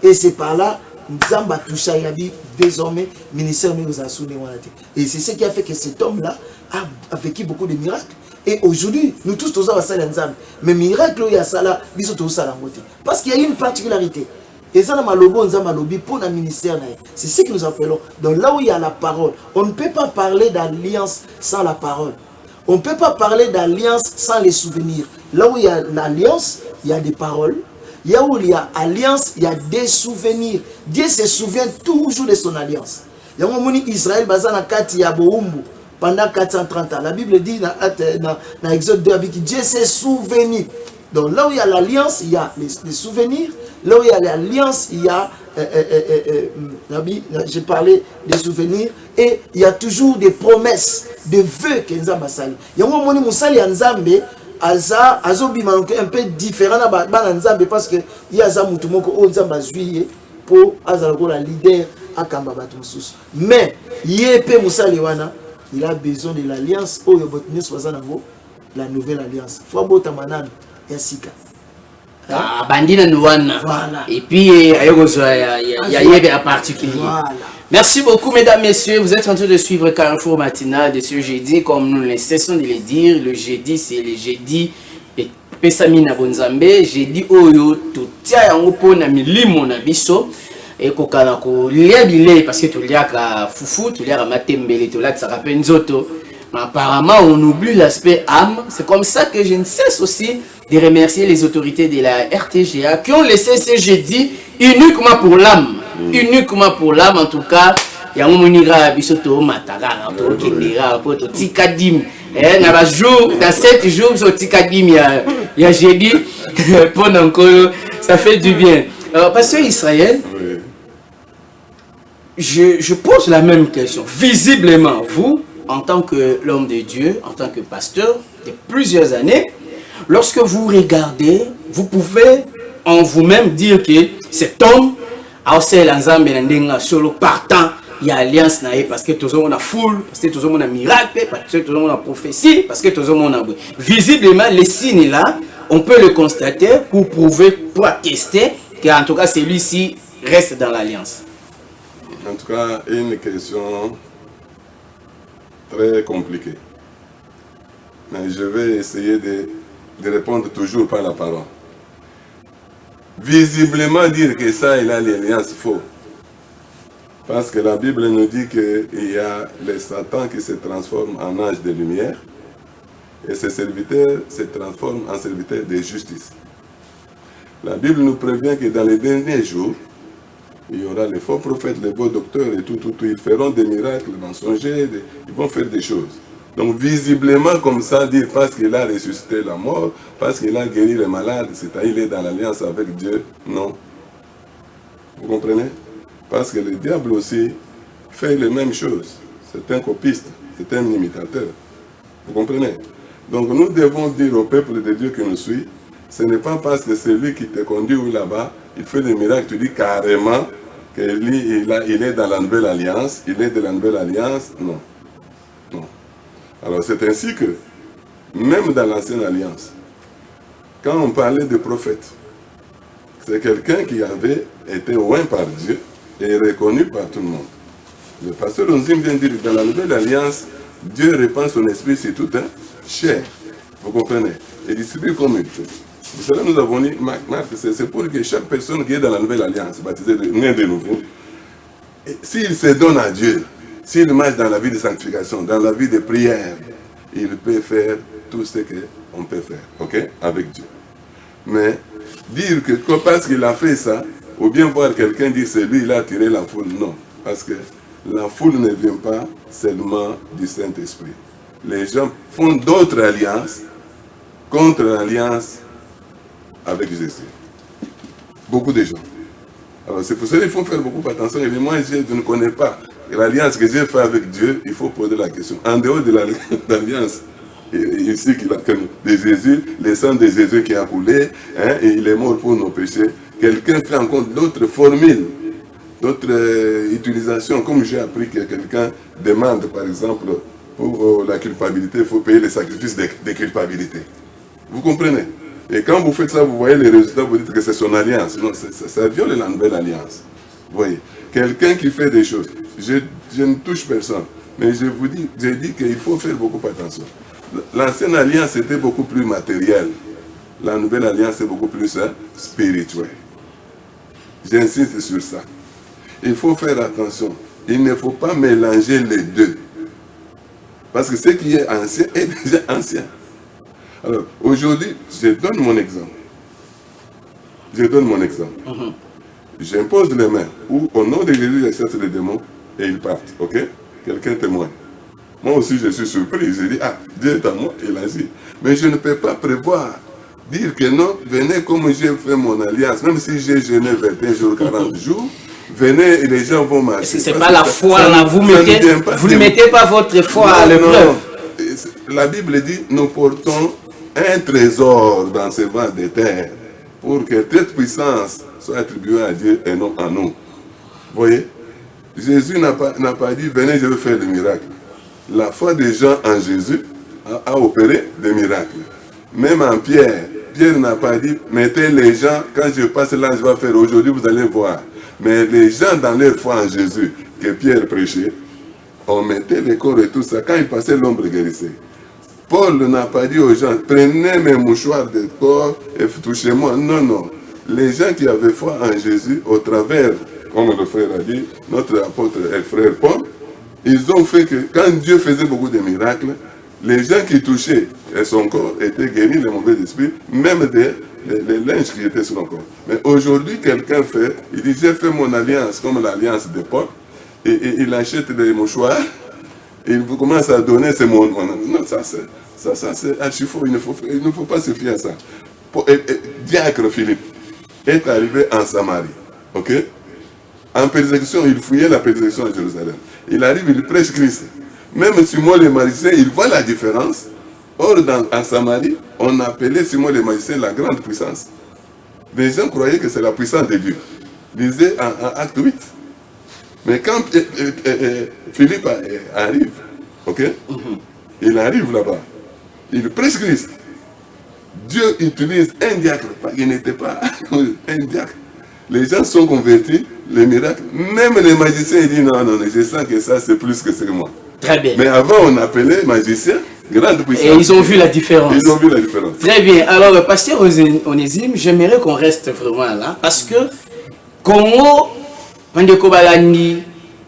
Et c'est par là Nzamba toucha yabi désormais ministère et c'est ce qui a fait que cet homme-là a vécu beaucoup de miracles. Et aujourd'hui, nous tous tous avons ça Nzamba. Mais miracle il y a ça là, parce qu'il y a une particularité. Et ça, pour le ministère, c'est ce que nous appelons. Donc là où il y a la parole, on ne peut pas parler d'alliance sans la parole. On ne peut pas parler d'alliance sans les souvenirs. Là où il y a l'alliance, il y a des paroles. Là où il y a alliance, il y a des souvenirs. Dieu se souvient toujours de son alliance. Il y a un moment Israël, pendant 430 ans. La Bible dit dans Exode 2, Dieu s'est souvenu. Donc là où il y a l'alliance, il y a les souvenirs. Là où il y a l'alliance, il y a, j'ai parlé des souvenirs, et il y a toujours des promesses, des vœux que Nzamba sali. Il y a un moment où Moussali Nzambe, un peu différent parce que il y a un Nzamba juillet pour la leader à Kambabatu. Mais il a besoin de l'alliance, la nouvelle alliance. Yassika. Bandina Nouana. Voilà. Et puis, il y a particulier. Voilà. Merci beaucoup, mesdames, messieurs. Vous êtes en train de suivre Carrefour Matinal de ce jeudi. Comme nous ne cessons de le dire, le jeudi, c'est le jeudi. Et Pesamina Bonzambe, jeudi Oyo, tout tient en haut na milimo na biso. Et kokanako liabile, parce que tu liaka foufou, tu liaka matembele, tu liaka sarape nzoto. Mais apparemment, on oublie l'aspect âme. C'est comme ça que je ne cesse aussi de remercier les autorités de la RTGA qui ont laissé ce jeudi uniquement pour l'âme. Uniquement pour l'âme, en tout cas. Il y a un monira bisoto matara, pour tikadim. Dans 7 jours, sur tikadim, il y a jeudi. Pendant que ça fait du bien. Alors, pasteur Israël, je pose la même question. Visiblement, vous, en tant que l'homme de Dieu, en tant que pasteur de plusieurs années, lorsque vous regardez, vous pouvez en vous-même dire que cet homme a aussi l'ensemble solo partant, il y a alliance parce que tout le monde a foule, parce que tout le monde a miracle, parce que tout le monde a prophétie, parce que tout le monde a... Visiblement, les signes là, on peut le constater pour prouver, pour attester qu'en tout cas celui-ci reste dans l'alliance. En tout cas, une question très compliquée. Mais je vais essayer de répondre toujours par la parole. Visiblement dire que ça, il a l'alliance faux. Parce que la Bible nous dit qu'il y a les Satan qui se transforment en ange de lumière et ses serviteurs se transforment en serviteurs de justice. La Bible nous prévient que dans les derniers jours, il y aura les faux prophètes, les beaux docteurs et tout. Ils feront des miracles mensongers, ils vont faire des choses. Donc visiblement comme ça, dire parce qu'il a ressuscité la mort, parce qu'il a guéri les malades, c'est-à-dire qu'il est dans l'alliance avec Dieu, non. Vous comprenez? Parce que le diable aussi fait les mêmes choses. C'est un copiste, c'est un imitateur. Vous comprenez? Donc nous devons dire au peuple de Dieu qui nous suit, ce n'est pas parce que c'est lui qui te conduit là-bas, il fait des miracles, tu dis carrément qu'il est dans la nouvelle alliance, il est de la nouvelle alliance, non. Non. Alors c'est ainsi que, même dans l'ancienne alliance, quand on parlait de prophète, c'est quelqu'un qui avait été oint par Dieu et reconnu par tout le monde. Le pasteur Onzim vient dire que dans la nouvelle alliance, Dieu répand son esprit sur toute chair. Vous comprenez? Et distribue comme il fait. Pour cela, nous avons dit, Marc, c'est pour que chaque personne qui est dans la nouvelle alliance, baptisée de nouveau, s'il se donne à Dieu, s'il marche dans la vie de sanctification, dans la vie de prière, il peut faire tout ce qu'on peut faire, ok, avec Dieu. Mais dire que parce qu'il a fait ça, ou bien voir quelqu'un dire c'est lui, il a attiré la foule, non. Parce que la foule ne vient pas seulement du Saint-Esprit. Les gens font d'autres alliances contre l'alliance avec Jésus. Beaucoup de gens. Alors c'est pour ça qu'il faut faire beaucoup attention. Et moi, je ne connais pas l'alliance que j'ai faite avec Dieu. Il faut poser la question. En dehors de l'alliance ici de Jésus, le sang de Jésus qui a coulé, hein, et il est mort pour nos péchés. Quelqu'un fait encore d'autres formules, d'autres utilisations. Comme j'ai appris que quelqu'un demande, par exemple, pour la culpabilité, il faut payer les sacrifices de culpabilité. Vous comprenez? Et quand vous faites ça, vous voyez les résultats, vous dites que c'est son alliance. Non, ça viole la nouvelle alliance. Vous voyez? Quelqu'un qui fait des choses, je ne touche personne, mais je vous dis, j'ai dit qu'il faut faire beaucoup attention. L'ancienne alliance était beaucoup plus matérielle. La nouvelle alliance est beaucoup plus spirituelle. J'insiste sur ça. Il faut faire attention. Il ne faut pas mélanger les deux. Parce que ce qui est ancien est déjà ancien. Alors, aujourd'hui, je donne mon exemple. J'impose les mains, où au nom de Jésus, j'accepte les démons, et ils partent, ok? Quelqu'un témoigne. Moi aussi, je suis surpris. Je dis, ah, Dieu est à moi, il agit. Mais je ne peux pas prévoir, dire que non, venez comme j'ai fait mon alliance, même si j'ai jeûné 21 jours, 40 jours, venez et les gens vont marcher. C'est pas la foi, là, vous ne mettez pas votre foi à l'épreuve. La Bible dit, nous portons un trésor dans ces vases de terre pour que toute puissance soit attribuée à Dieu et non à nous. Vous voyez? Jésus n'a pas dit, venez, je vais faire des miracles. La foi des gens en Jésus a opéré des miracles. Même en Pierre, Pierre n'a pas dit, mettez les gens, quand je passe là, je vais faire, aujourd'hui vous allez voir. Mais les gens dans leur foi en Jésus, que Pierre prêchait, on mettait les corps et tout ça. Quand il passait, l'ombre guérissait. Paul n'a pas dit aux gens, prenez mes mouchoirs de corps et touchez-moi. Non, non. Les gens qui avaient foi en Jésus, au travers, comme le frère a dit, notre apôtre et frère Paul, ils ont fait que quand Dieu faisait beaucoup de miracles, les gens qui touchaient son corps étaient guéris, les mauvais esprits, même les linges qui étaient sur son corps. Mais aujourd'hui, quelqu'un fait, il dit, j'ai fait mon alliance comme l'alliance de Paul, et il achète des mouchoirs, et il commence à donner ses mots. Non, ça c'est archi faux, il ne faut pas se fier à ça. Diacre Philippe est arrivé en Samarie, ok? En persécution, il fouillait la persécution à Jérusalem. Il arrive, il prêche Christ. Même Simon le magicien, il voit la différence. Or, en Samarie, on appelait Simon le magicien la grande puissance. Les gens croyaient que c'est la puissance de Dieu. Lisez en Acte 8. Mais quand Philippe arrive, ok, il arrive là-bas, il prêche Christ. Dieu utilise un diacre, il n'était pas un diacre. Les gens sont convertis, les miracles, même les magiciens, ils disent non, non, je sens que ça c'est plus que c'est moi. Très bien. Mais avant, on appelait magiciens grande puissance. Et ils ont vu la différence. Ils ont vu la différence. Très bien. Alors, pasteur Onésime, j'aimerais qu'on reste vraiment là, parce que Congo, Pandeko Balandi,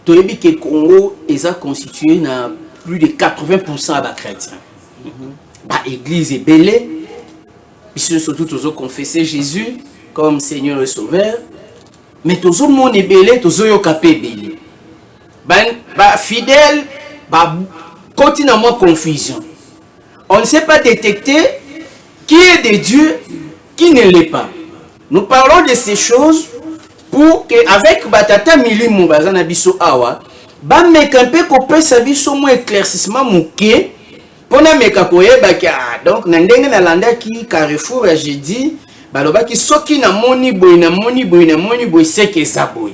Toyebi que Congo est constitué à plus de 80% de chrétiens. L'église est belle, ils sont surtout tous confessé Jésus comme Seigneur et Sauveur, mais tous le monde est belle, tous les capé belle. Fidèles, continuellement confusion. On ne sait pas détecter qui est de Dieu, qui ne l'est pas. Nous parlons de ces choses pour que avec Batata Milimu Bazana Biso Awa, Bamekampe Kope Sabiso mo éclaircissement mouké, Pona Mekakoye Baka, donc Nandenge Nalanda qui Carrefour a dit, Baloba qui soki na moni boy, c'est que ça boy.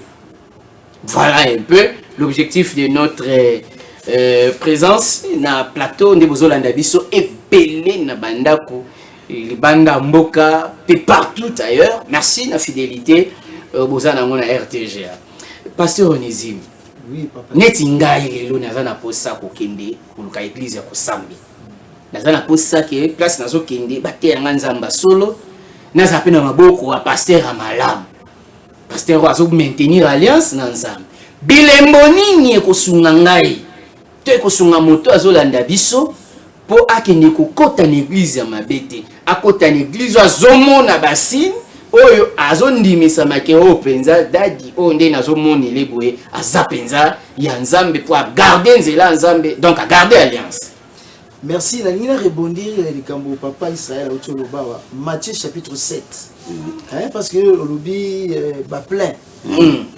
Voilà un peu l'objectif de notre présence na plateau de Bozolanda Biso et belé na bandako, les banda mboka, et partout ailleurs. Merci la fidélité. Bozana mona RTGA. Pasteur Onésime, Oui, papa. Neti ngai lelo naza na posa ko kende kuluka église ya ko sambi. Naza na posa ke place nazo kende bate ya nzamba solo. Naza pe na maboko wa pasteur amalam. Pasteur azo maintenir alliance na nzambe. Bilembo nini ekosunga ngai? To ekosunga moto azolanda biso po akende kokota na église ya mabete. Akota na église azomona basine oyo azondimisa makero penza dadi o nde nazomona leboye aza penza ya nzambe pour garder nzela nzambe, donc à garder alliance. Merci. La ligne rebondir les cambo papa Israël au Tcholobawa. Matthieu chapitre 7. Hein, parce que le lobby va plein.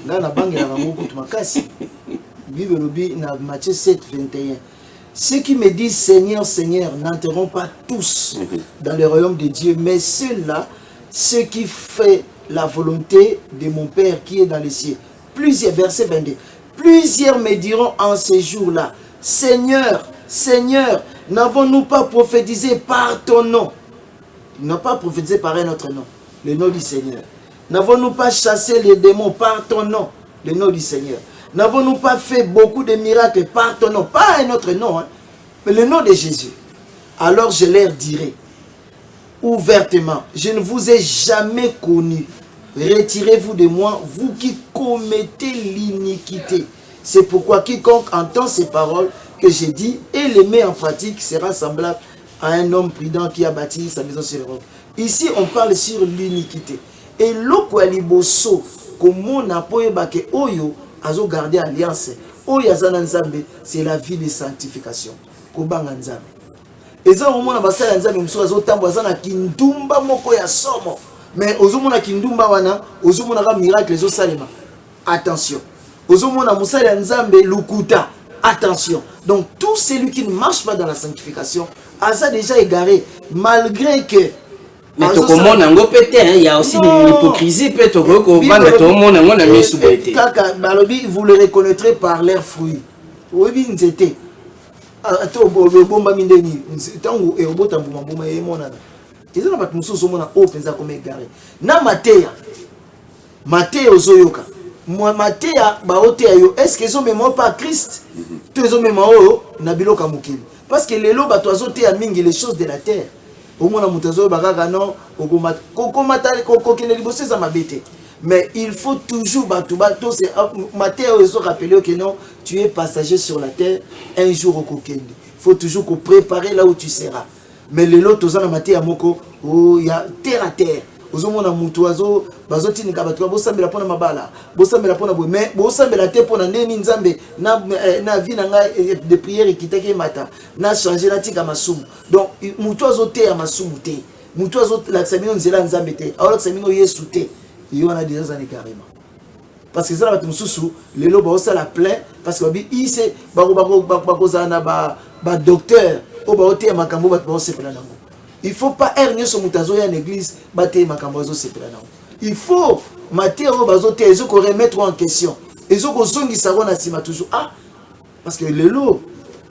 Là la banque la ramou contre makasi. Bible lobby na Matthieu 7 21. Ceux qui me disent Seigneur Seigneur n'entreront pas tous dans le royaume de Dieu, mais ceux-là, ceux qui font la volonté de mon Père qui est dans les cieux. Plusieurs, verset 22. Plusieurs me diront en ces jours-là, Seigneur, Seigneur, n'avons-nous pas prophétisé par ton nom? Ils n'ont pas prophétisé par un autre nom, le nom du Seigneur. N'avons-nous pas chassé les démons par ton nom, le nom du Seigneur? N'avons-nous pas fait beaucoup de miracles par ton nom? Pas un autre nom, hein, mais le nom de Jésus. Alors je leur dirai ouvertement, je ne vous ai jamais connu. Retirez-vous de moi, vous qui commettez l'iniquité. C'est pourquoi quiconque entend ces paroles que j'ai dit et les met en pratique sera semblable à un homme prudent qui a bâti sa maison sur le roc. Ici, on parle sur l'iniquité. Et l'okwaliboso, comme on a poé bake oyo, azo garder alliance. Oyo azana nzambe, c'est la vie de sanctification. Kobanga nzambe. Eza omona basala nzambe muso azotambo azana kindumba moko ya somo. Mais ozomona kindumba wana, ozomona ka miracle ezo salema. Attention. Ozomona musala nzambe lukuta. Attention. Donc tout celui qui ne marche pas dans la sanctification, a déjà égaré malgré que mais tout le monde a il y a aussi l'hypocrisie peut-être que vous le reconnaîtrez par leurs fruits. Oui, bien c'était. Est-ce qu'ils ont mémoire par Christ? Tous ont mémoire parce que les lots les choses de la terre. Mais il faut toujours rappeler que non, tu es passager sur la terre un jour au Kokende. Il faut toujours préparer là où tu seras. Mais les lots il y a terre à terre. Ozomona mutu azo bazotini kabatwa bosambela pona mabala bosambela pona boye mais bosambela te pona ndeni nzambe na vie na ngai de prière kitake mata na changer na tika masumu. Donc mutu azote ya masumu te mutu azo la samino nzela nzambe te alors samino yesu te yo na déjà zane carrément parce que ça va mususu lelo ba osala plein parce que bi ise bako zana ba docteur o ba ote ya makambo ba osepela nango. Il ne faut pas erner son moutazo à l'église, il faut Matthéo bazote, ils ont remettre en question. Ils ont zongi savon asima toujours. Ah, parce que le lot,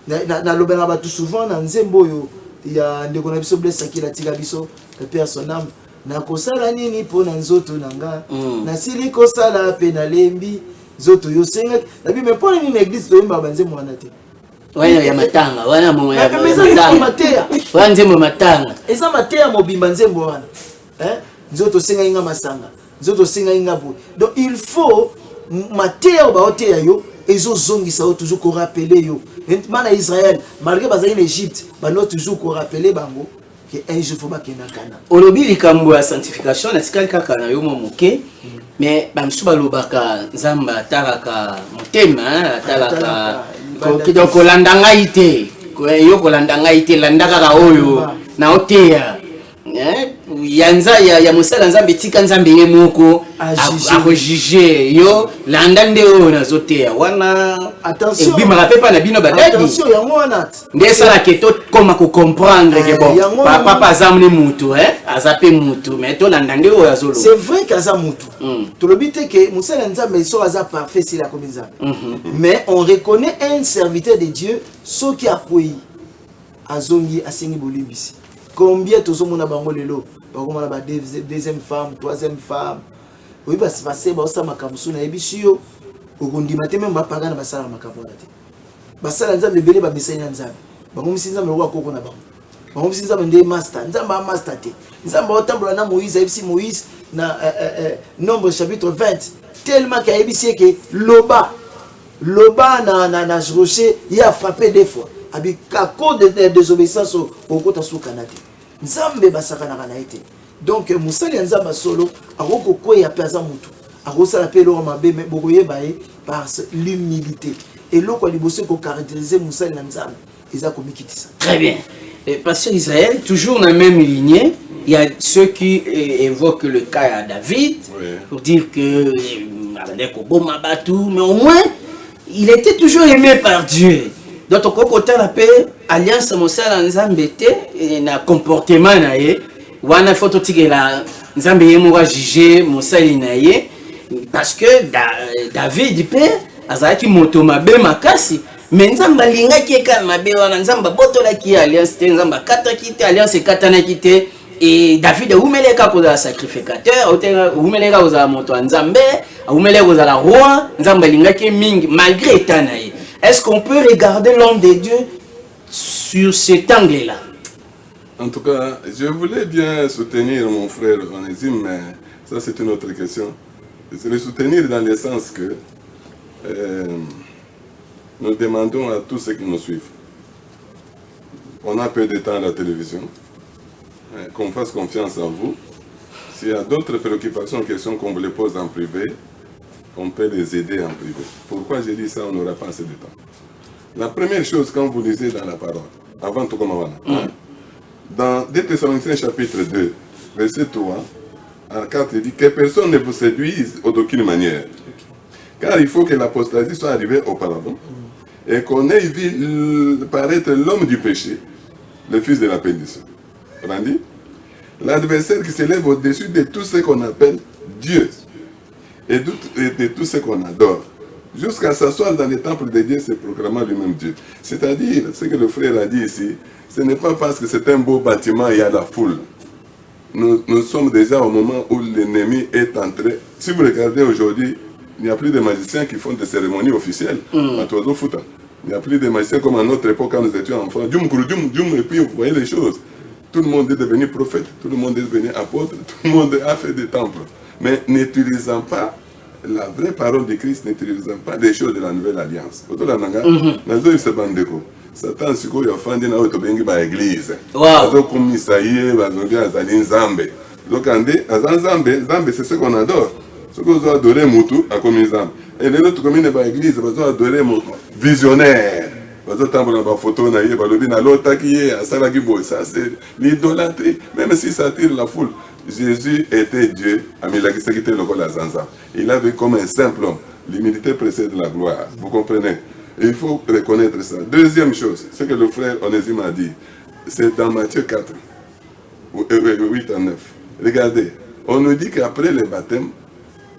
na lobena ba tout souvent na nzembo yo, il y a ndeko na biso blessa ki la tika biso, le père son âme. Na kosala nini po na nzoto nanga, na sili kosala pe na lembi, zoto yo senga, na bi me po ni na église to yemba banzembo wana te. Ouais, ya matanga, wana mo ya matanga. Wana nzembo matanga. Eza matea mobimba nzembo wana. Hein? Nzoto senga inga masanga. Nzoto senga inga bo. Donc il faut matea ba otea yo ezo zongisa o toujours ko rappeler yo. Mana Israël, malgré bazali en Égypte, ba no toujours ko rappeler bango que un jour faut ba kena kana. Olobi likambo ya sanctification na sikali kaka na yo moke. Mais ba msuba lobaka nzamba talaka motema, talaka donc landanga ite yo kolanda ite landaka oyo na oteya yanza ya musala nzambe tika nzambe ye moko akojuger yo landa nde oyo nazoteya wana. Attention ebima pepa na bino badadi attention yango wana nde sala ke to koma ko comprendre que bon papa azamne mutu azape mutu mais to landa nde oyo azolo. C'est vrai qu'aza mutu to lobite que musala nzambe so aza parfait si la comme ça. Mais on reconnaît un serviteur de Dieu ce qui a pris azongi asengi bolibisi. Combien tous ont bango lelo bakoma na ba deuxième femme, troisième femme. Oui parce que ça ma kamsuna ebisio okondima te même bapagana basala makambo wana te basala nzambe ebele bamisani na nzambe bango misi nzambe lokola koko na bango bango misi nzambe nde master nzambe amaster te nzambe aotambola na Moïse ayebisi Moïse na Nombre chapitre 20 tellement que ayebisi eke loba na rocher il a frappé des fois abi à cause de désobéissance au kota sukana te nzambe basakanaka na ete donc musali ya nzambe solo akoko koya pe aza mutu akosala pe eloko mabe me bokoyeba ye par l'humilité eloko liboso ko caractériser musali na nzambe eza komikitisa. Très bien. Pasteur Israël, toujours dans la même lignée, il y a ceux qui évoquent le cas à David, pour dire que mais au moins il était toujours aimé par Dieu. Donc côté la paix alliance mosala nzambe te na comportement na ye wana photo tikela nzambe ye mo juger mosali na ye parce que David pe azaki moto mabe makasi mais nzambe alingaki eka mabe wana nzambe botolaki alliance te nzambe kataki te alliance katanaki te et David umeleka kozala sacrificateur umeleka kozala moto wa nzambe umeleka kozala roi nzambe alingaki mingi malgré état na ye. Est-ce qu'on peut regarder l'homme de Dieu sur cet angle-là? En tout cas, je voulais bien soutenir mon frère Onésime, mais ça c'est une autre question. C'est le soutenir dans le sens que nous demandons à tous ceux qui nous suivent. On a peu de temps à la télévision, qu'on fasse confiance en vous. S'il y a d'autres préoccupations, questions qu'on vous les pose en privé, on peut les aider en privé. Pourquoi j'ai dit ça, on n'aura pas assez de temps. La première chose, quand vous lisez dans la parole, avant tout comme avant, dans 2 Thessaloniciens chapitre 2, verset 3 à 4, il dit que personne ne vous séduise d'aucune manière. Car il faut que l'apostasie soit arrivée auparavant et qu'on ait vu paraître l'homme du péché, le fils de la perdition. L'adversaire qui s'élève au-dessus de tout ce qu'on appelle Dieu et de tout ce qu'on adore, jusqu'à s'asseoir dans le temple de Dieu, se proclamant lui-même Dieu. C'est-à-dire, ce que le frère a dit ici, ce n'est pas parce que c'est un beau bâtiment, il y a la foule. Nous sommes déjà au moment où l'ennemi est entré. Si vous regardez aujourd'hui, il n'y a plus de magiciens qui font des cérémonies officielles. Il n'y a plus de magiciens comme à notre époque quand nous étions enfants. Et puis vous voyez les choses. Tout le monde est devenu prophète, tout le monde est devenu apôtre, tout le monde a fait des temples. Mais n'utilisant pas la vraie parole de Christ, n'utilisant pas des choses de la nouvelle alliance. Satan siko yo fandi na oto bengi ba église. Azo komisa ye bazongi azali nzambe. Lokande azanzambe, nzambe c'est ce qu'on adore. Ce qu'on doit adorer mutu a comme nzambe. Et les autres communes ba église bazo adorer mutu visionnaire. Bazo tambola ba photo na ye balobi na lota ki ye asala ki boy, ça c'est l'idolâtrie même si ça attire la foule. Jésus était Dieu, il avait comme un simple homme. L'humilité précède la gloire. Vous comprenez? Il faut reconnaître ça. Deuxième chose, ce que le frère Onésime a dit, c'est dans Matthieu 4, 8 à 9. Regardez, on nous dit qu'après le baptême,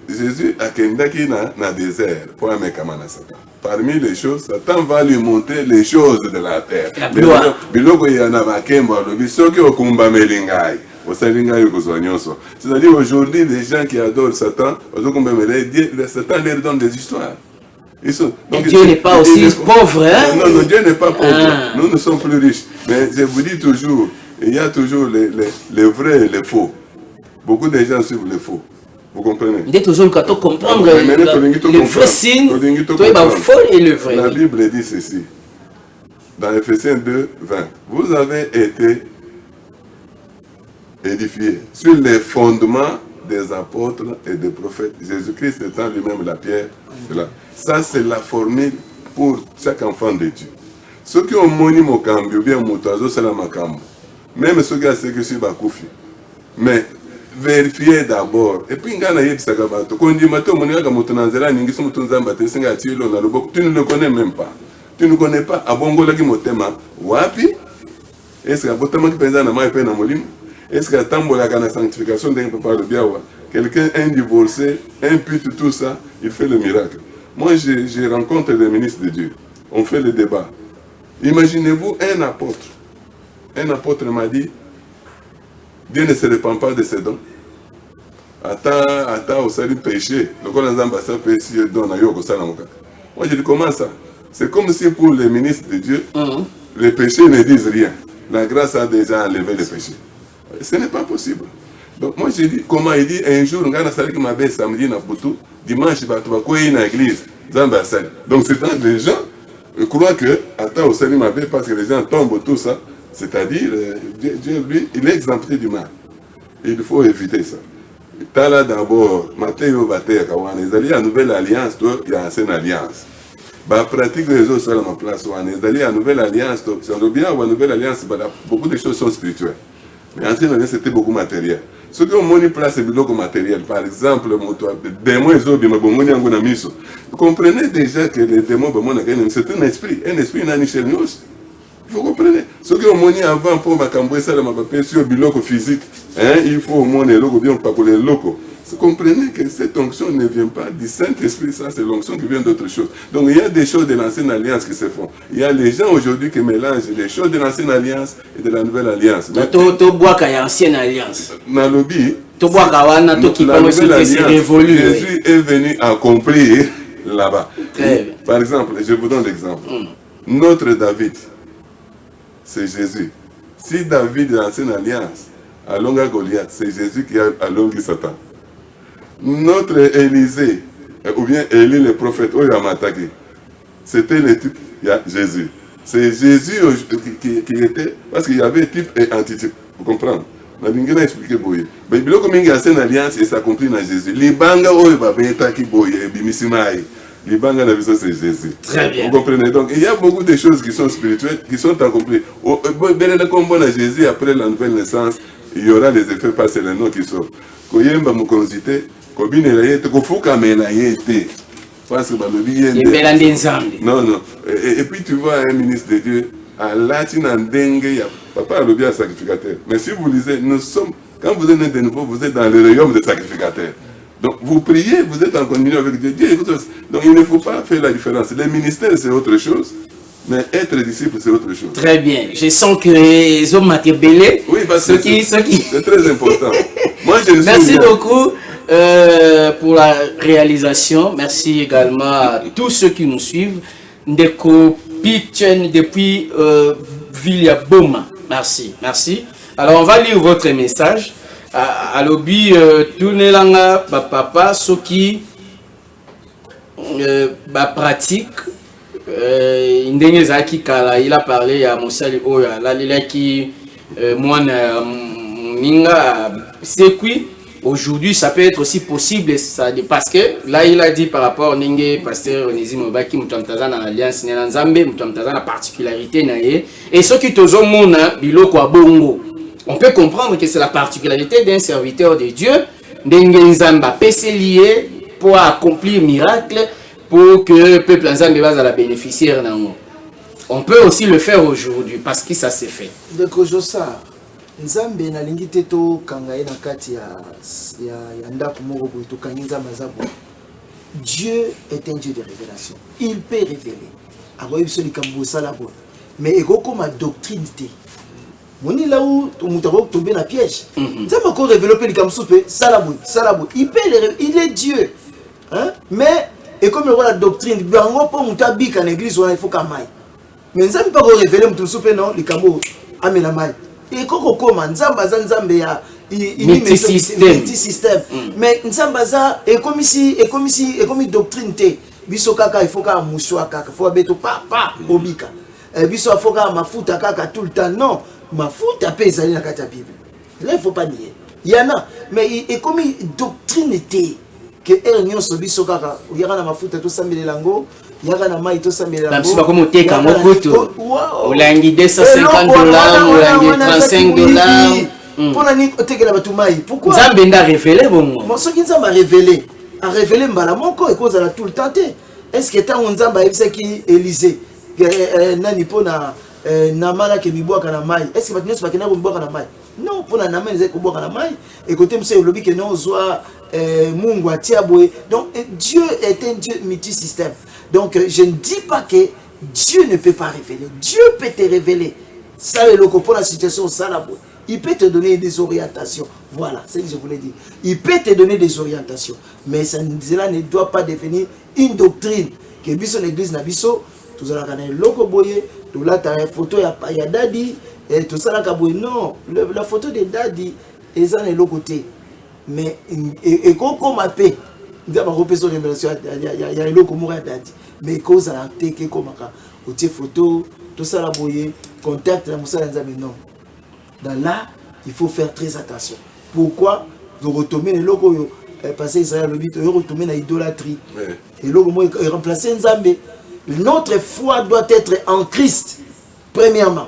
Jésus a kendaki dans le désert pour un mekamana Satan. Parmi les choses, Satan va lui montrer les choses de la terre. La gloire. C'est-à-dire aujourd'hui, les gens qui adorent Satan, Satan leur donne des histoires. Donc, Dieu n'est pas aussi pauvre. Hein? Non, Dieu n'est pas pauvre. Nous, nous sommes plus riches. Mais je vous dis toujours, il y a toujours les vrais et les faux. Beaucoup de gens suivent les faux. Vous comprenez? Il est toujours quand on comprend le vrai signe, le faux et le vrai. La Bible dit ceci. Dans Ephésiens 2, 20. Vous avez été édifiés sur les fondements des apôtres et des prophètes, Jésus-Christ étant lui-même la pierre. Ça, c'est la formule pour chaque enfant de Dieu. Ceux qui ont moni mokambi ou bien moutazo, c'est la makambo. Même ceux qui ont sécu sur Bakoufi. Mais vérifiez d'abord. Et puis, quand on a dit ça, quand on dit que tu ne le connais même pas. Tu ne connais pas. Abongola ki motema. Wapi? Est-ce que Abotama qui pense à Nama et Pena Molim? Est-ce que Tambola la sanctification d'un peu par le Biawa? Quelqu'un, un divorcé, impute tout ça, il fait le miracle. Moi, je rencontre les ministres de Dieu. On fait le débat. Imaginez-vous un apôtre. Un apôtre m'a dit, Dieu ne se répand pas de ses dons. attends au salut péché. Le corps d'un ambassade péché donne à Yoko Salamoka. Moi je dis comment ça? C'est comme si pour les ministres de Dieu, les péchés ne disent rien. La grâce a déjà enlevé les péchés. Ce n'est pas possible. Donc moi je dis, comment il dit, un jour, on a salé ma belle samedi na Poutou, dimanche, il va trouver une église. Donc c'est quand les gens croient que, attends au salut ma belle, parce que les gens tombent tout ça, c'est-à-dire, Dieu lui, il est exempté du mal. Il faut éviter ça. Tala d'abord, Matteo Batea Kawana, ils allaient à Nouvelle Alliance, il y a ancienne alliance. Bah, pratique les autres sur ma place, ils allaient à Nouvelle Alliance, si on veut bien avoir Nouvelle Alliance, beaucoup de choses sont spirituelles. Mais ancienne alliance, c'était beaucoup matériel. Ce qui ont mis place, c'est beaucoup matériel. Par exemple, les démons, vous comprenez déjà que les démons, c'est un esprit n'a ni chez nous aussi. Vous comprenez? Ce qui ont mis avant pour ma ça, ma papier sur le bloc physique, il faut au moins les locaux, bien pas pour les locaux. Vous comprenez que cette onction ne vient pas du Saint-Esprit, ça c'est l'onction qui vient d'autre chose. Donc il y a des choses de l'ancienne alliance qui se font. Il y a les gens aujourd'hui qui mélangent les choses de l'ancienne alliance et de la nouvelle alliance. Tu bois qu'il y a ancienne alliance. Dans le lobby, Jésus est venu accomplir là-bas. Par exemple, je vous donne l'exemple. Notre David, c'est Jésus. Si David est l'ancienne alliance, à longue Goliath, c'est Jésus qui a à longue Satan. Notre Élisée, ou bien Élie le prophète, c'était le type, il y a Jésus. C'est Jésus qui était, parce qu'il y avait type et antitype. Vous comprenez? Je vais vous expliquer. Mais il y a une alliance et ça s'accomplit dans Jésus. Libanga, Libanga, c'est Jésus. Très bien. Vous comprenez? Donc il y a beaucoup de choses qui sont spirituelles, qui sont accomplies. Comme on a Jésus, après la nouvelle naissance, il y aura les effets passés, les noms qui sont. Koyemba mukonsité, kobine la yete, kofuka mena yete. Parce que non, non. Et puis tu vois un ministre de Dieu, à Latin en dengue, papa a le bien sacrificateur. Mais si vous lisez, nous sommes, quand vous êtes né de nouveau, vous êtes dans le royaume des sacrificateurs. Donc vous priez, vous êtes en communion avec Dieu. Donc il ne faut pas faire la différence. Les ministères, c'est autre chose. Mais être disciple, c'est autre chose. Très bien. Je sens que les hommes m'ont belé. Oui, parce que c'est très important. Moi, je Merci beaucoup pour la réalisation. Merci également à tous ceux qui nous suivent. Ndeko Pitchen depuis Villaboma. Merci. Merci. Alors, on va lire votre message. À l'objet, tournez l'anga, papa, ceux qui pratique. Il a parlé à Moussali Oya, aujourd'hui ça peut être aussi possible parce que là il a dit par rapport à pasteur Onésime Obaki mutamtaza na alliance na Nzambe mutamtaza na particularité na ye et ce qui tozo mona biloko a bongo on peut comprendre que c'est la particularité d'un serviteur de Dieu ndenge Nzamba pese lié pour accomplir miracle pour que le peuple Nzambe va la bénéficiaire. On peut aussi le faire aujourd'hui parce que ça s'est fait. Donc aujourd'hui, Nzambe na lingi teto kangaye na kati ya ndako moko boy to kangiza mazabo. Dieu est un Dieu de révélation. Il peut révéler. Alors il se dit comme ça là bon. Mais ego comme ma doctrine té. Moni là où on t'a tombé dans piège. Nzambe encore développer comme soupe ça là bon. Il peut il est Dieu. Hein? Mais et comme la doctrine, il faut qu'à maille. Mais nous n'avons pas révélé tout soupe non, les cambos amena maille. Et comment Nzambe ya multi-système. Mais Nzambaza et comme ici doctrine té. Biso kaka il faut qu'à mouchoir kaka, faut beto papa obika. Biso faut qu'à mafuta kaka tout le temps non, mafuta pesa na kata Bible. Là il faut pas nier. Il y en a mais et comme doctrine té que ernion sobiso kaka yaka na mafuta to sambele lango yaka na mai to sambele lango parce que comme teka mokutu olangi $250 olangi $35 pona ni otekela batu mai pourquoi Nzambe nda révélé bongo moso ki Nzambe a révélé mbala moko ekoza la tout le temps est-ce que tant Nzambe ayebisa ki Élisée nani pona namala ke mibwaka na mai est-ce que batu nyonso bakena mibwaka na mai non pona namala ezali kobwaka na mai écoutez monsieur lobi ke non zwa Mungu atiabwe. Donc Dieu est un Dieu multi-système. Donc je ne dis pas que Dieu ne peut pas révéler. Dieu peut te révéler. Ça le loco pour la situation ça là. il peut te donner des orientations. Voilà, c'est ce que je voulais dire. Il peut te donner des orientations, mais cela ne doit pas devenir une doctrine. Que biso l'église na biso, tout ça là quand loko boye, tout là t'as une photo ya Daddy et tout ça là kaboye. Non, la photo de Daddy est dans l'autre côté. Mais et comme ma paix, il y a ma représentation révélation, il y a l'autre comme Daddy. Mais cause à la que comme ça, au photo, tout ça là boye, contact la moussa non. Dans là, il faut faire très attention. Pourquoi vous retombez les locaux passer Israël le but, retombez dans l'idolâtrie. Et là, il remplacer Nzambe. Notre foi doit être en Christ. Premièrement,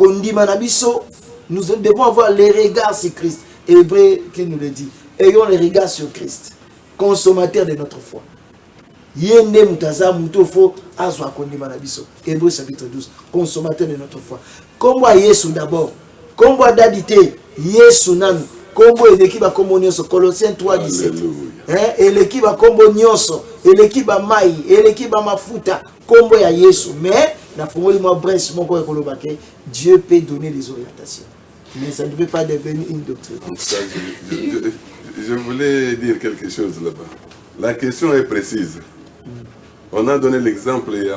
nous devons avoir les regards sur Christ. Hébreu qui nous le dit. Ayons les regards sur Christ, consommateur de notre foi. Yende mutaza mutofo azwa kondima na biso. Hébreu chapitre 12, consommateur de notre foi. Comme Yesu d'abord, comme Dadité, Yesu nanu. Kombo elekiba kombo nyonso Colossiens 3:17. Elekiba kombo nyonso, elekiba mai, elekiba mafuta, kombo ya Yesu. Mais na fongoli moi brèche moko ekoloba ke Dieu peut donner les orientations. Mais ça ne peut pas devenir une doctrine. Je voulais dire quelque chose là-bas. La question est précise. On a donné l'exemple à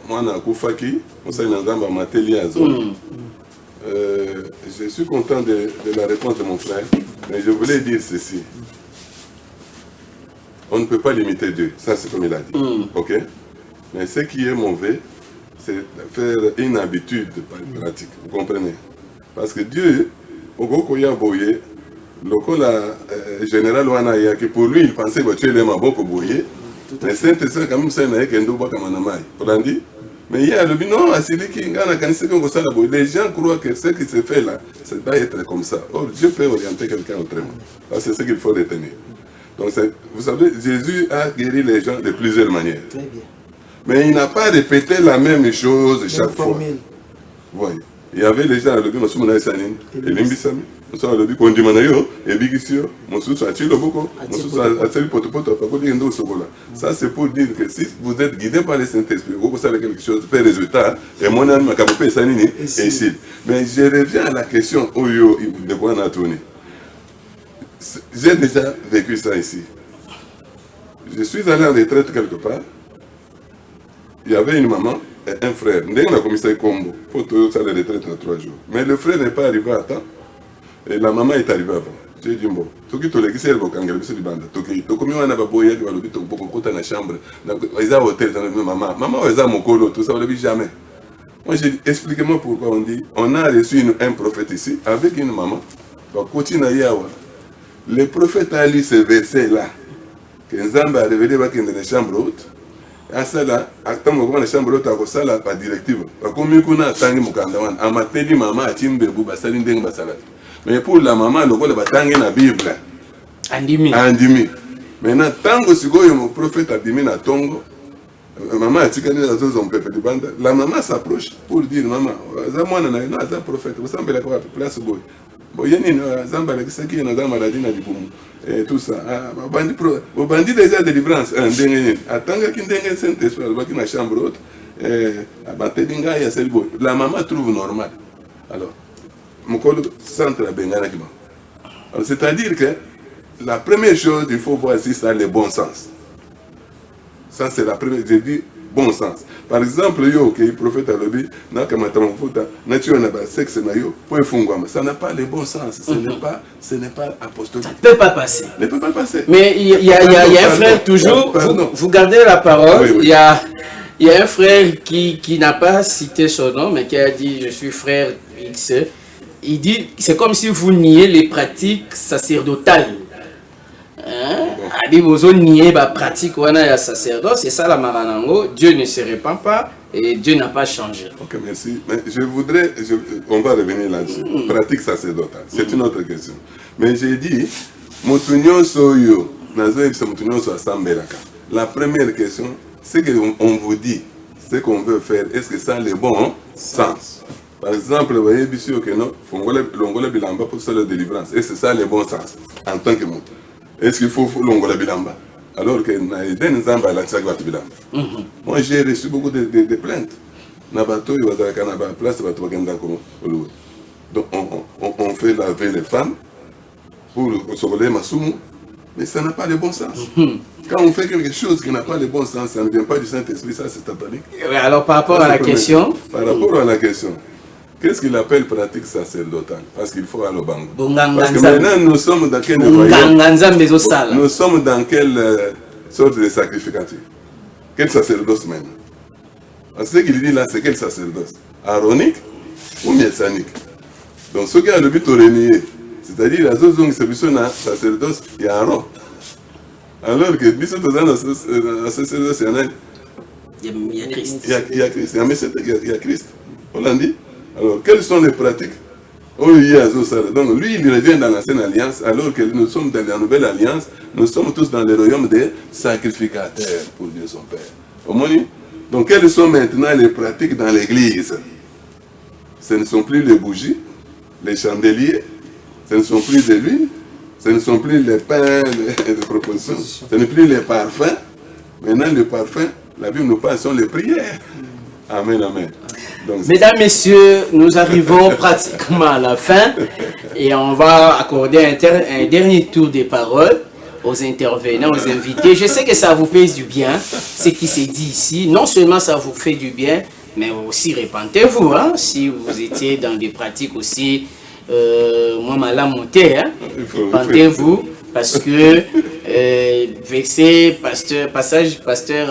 Mwana Koufaki, on s'est dans Mateli Azon. Je suis content de la réponse de mon frère, mais je voulais dire ceci. On ne peut pas limiter Dieu, ça c'est comme il a dit. Ok? Mais ce qui est mauvais, c'est faire une habitude pratique. Vous comprenez? Parce que Dieu, au Gokoya Boye, le général Wanaya, que pour lui il pensait que tu es beaucoup Boye, mais c'est quand même ça, mais il y a le non, les gens croient que ce qui se fait là, ça doit être comme ça. Or, Dieu peut orienter quelqu'un autrement. C'est ce qu'il faut retenir. Donc, vous savez, Jésus a guéri les gens de plusieurs manières. Très bien. Mais il n'a pas répété la même chose chaque fois. Voyez. Il y avait les gens à l'objet, je suis sanin, et l'imbissami, je suis à l'objet, qu'on dit manayo, et bigisio, je suis à Chiloboko, je suis à Potopoto, ça c'est pour dire que si vous êtes guidé par le Saint-Esprit, vous savez quelque chose, fait résultat, et mon âme m'a capé sanini, et ici. Mais je reviens à la question, Oyo, de quoi on a tourné. J'ai déjà vécu ça ici. Je suis allé en retraite quelque part, il y avait une maman, un frère, on a commissaire Combo pour tout ça de retraite en 3 jours. Mais le frère n'est pas arrivé à temps et la maman est arrivée avant. J'ai dit bon, tout qui te l'a dit c'est le bocangel, c'est du bande. Tout qui, comme on a pas boyé, tu vas le dire, tu peux côté dans la chambre. Ils ont hôtel dans le maman, ils ont mon colo, tout ça on le dit jamais. Moi j'ai dit expliquez-moi pourquoi on dit, on a reçu un prophète ici avec une maman. Donc continue à y avoir. Le prophète a lu ce verset là que Nzamba a révélé dans la chambre haute. À ça là, quand on va dans la chambre haute, on a la directive. Comme on a tangi mukandawan, a mateli maman a timbe buba salindeng basala. Mais pour la maman, le gars va tangi na Bible. Andimi. Andimi. Maintenant, tango sigoyo mon prophète a dimi na tongo. Maman a tika ni azo zompe pe de banda. La maman s'approche pour dire maman, za mwana na za prophète, vous semblez la place boy. Bon yeni zamba la kisaki na za maladie na dibumu. Et tout ça. Au bandit déjà délivrance, un dernier. Attends qu'il y ait Saint-Esprit, il y a une chambre haute. La maman trouve normal. Alors, mon centre à Bengana. C'est-à-dire que la première chose, il faut voir si ça a le bon sens. Ça, c'est la première. J'ai dit bon sens. Par exemple, le prophète a dit ça n'a pas le bon sens. Ce n'est pas apostolique. Ça ne peut pas passer. Ne peut pas passer. Mais il y a un frère toujours, vous gardez la parole, oui, oui. Il y a un frère qui n'a pas cité son nom, mais qui a dit je suis frère X. Il dit c'est comme si vous niez les pratiques sacerdotales. Adi bozo nier ba pratique wana ya sacerdoce, c'est ça la maranango. Dieu ne se répand pas et Dieu n'a pas changé. Ok, merci. Mais je voudrais, on va revenir là-dessus. Pratique sacerdotale, c'est une autre question. Mais j'ai dit, la première question, c'est qu'on vous dit ce qu'on veut faire. Est-ce que ça a le bon sens? Par exemple, vous voyez, bien que non, l'ongola bilamba pour ça la délivrance. Est-ce que ça a le bon sens en tant que mot? Est-ce qu'il faut l'ongola bilamba? Alors que moi j'ai reçu beaucoup de plaintes. Na bato yo bazaka na ba place bato bagenda ko Donc on fait laver les femmes pour se relayer Masumu, mais ça n'a pas le bon sens. Quand on fait quelque chose qui n'a pas le bon sens, ça ne vient pas du Saint-Esprit, ça c'est satanique. Alors par rapport à la question... Par rapport à la question, qu'est-ce qu'il appelle pratique sacerdotale? Parce qu'il faut aller au bango. Parce que maintenant nous sommes dans quel royaume? Nous sommes dans quelle sorte de sacrificature? Quel sacerdoce maintenant? Parce que ce qu'il dit là, c'est quel sacerdoce? Aaronique ou messianique? Donc ce qui a le but de renier, c'est-à-dire la zone c'est un sacerdoce, il y a Aaron. Alors que Bissot dans la sacerdoce, il y a Christ. Il y a Christ. Il y a Christ. On l'a dit. Alors quelles sont les pratiques? Donc lui, il revient dans l'ancienne alliance, alors que nous sommes dans la nouvelle alliance, nous sommes tous dans le royaume des sacrificateurs pour Dieu son Père. Au moins, donc quelles sont maintenant les pratiques dans l'église? Ce ne sont plus les bougies, les chandeliers, ce ne sont plus de l'huile, ce ne sont plus les pains de proposition, ce n'est plus les parfums. Maintenant, les parfums, la Bible nous parle, sont les prières. Amen, amen. Donc, mesdames, messieurs, nous arrivons pratiquement à la fin et on va accorder un dernier tour des paroles aux intervenants, aux invités. Je sais que ça vous fait du bien, ce qui s'est dit ici. Non seulement ça vous fait du bien, mais aussi repentez-vous, hein, si vous étiez dans des pratiques aussi moi malam monté, hein, repentez-vous parce que vexé passage pasteur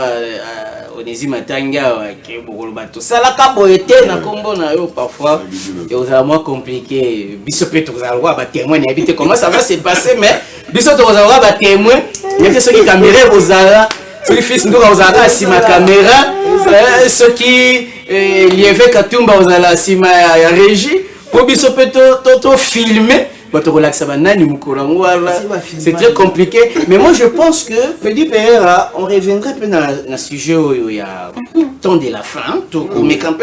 Onésime Matanga qui bolobato sala kabo été na kombo na yo parfois et aux moins compliqué biso peut aux avoir ba témoin habiter comment ça va se passer mais biso to aux avoir ba témoin il y a ceux qui caméra aux ala ceux qui fils ndo aux ala si ma caméra ceux qui lieve katumba aux ala si ma régie pour biso peut to filmer. C'est très compliqué. Mais moi je pense que Petit Père, on reviendrait un peu dans le sujet où il y a temps de la fin. Mais quand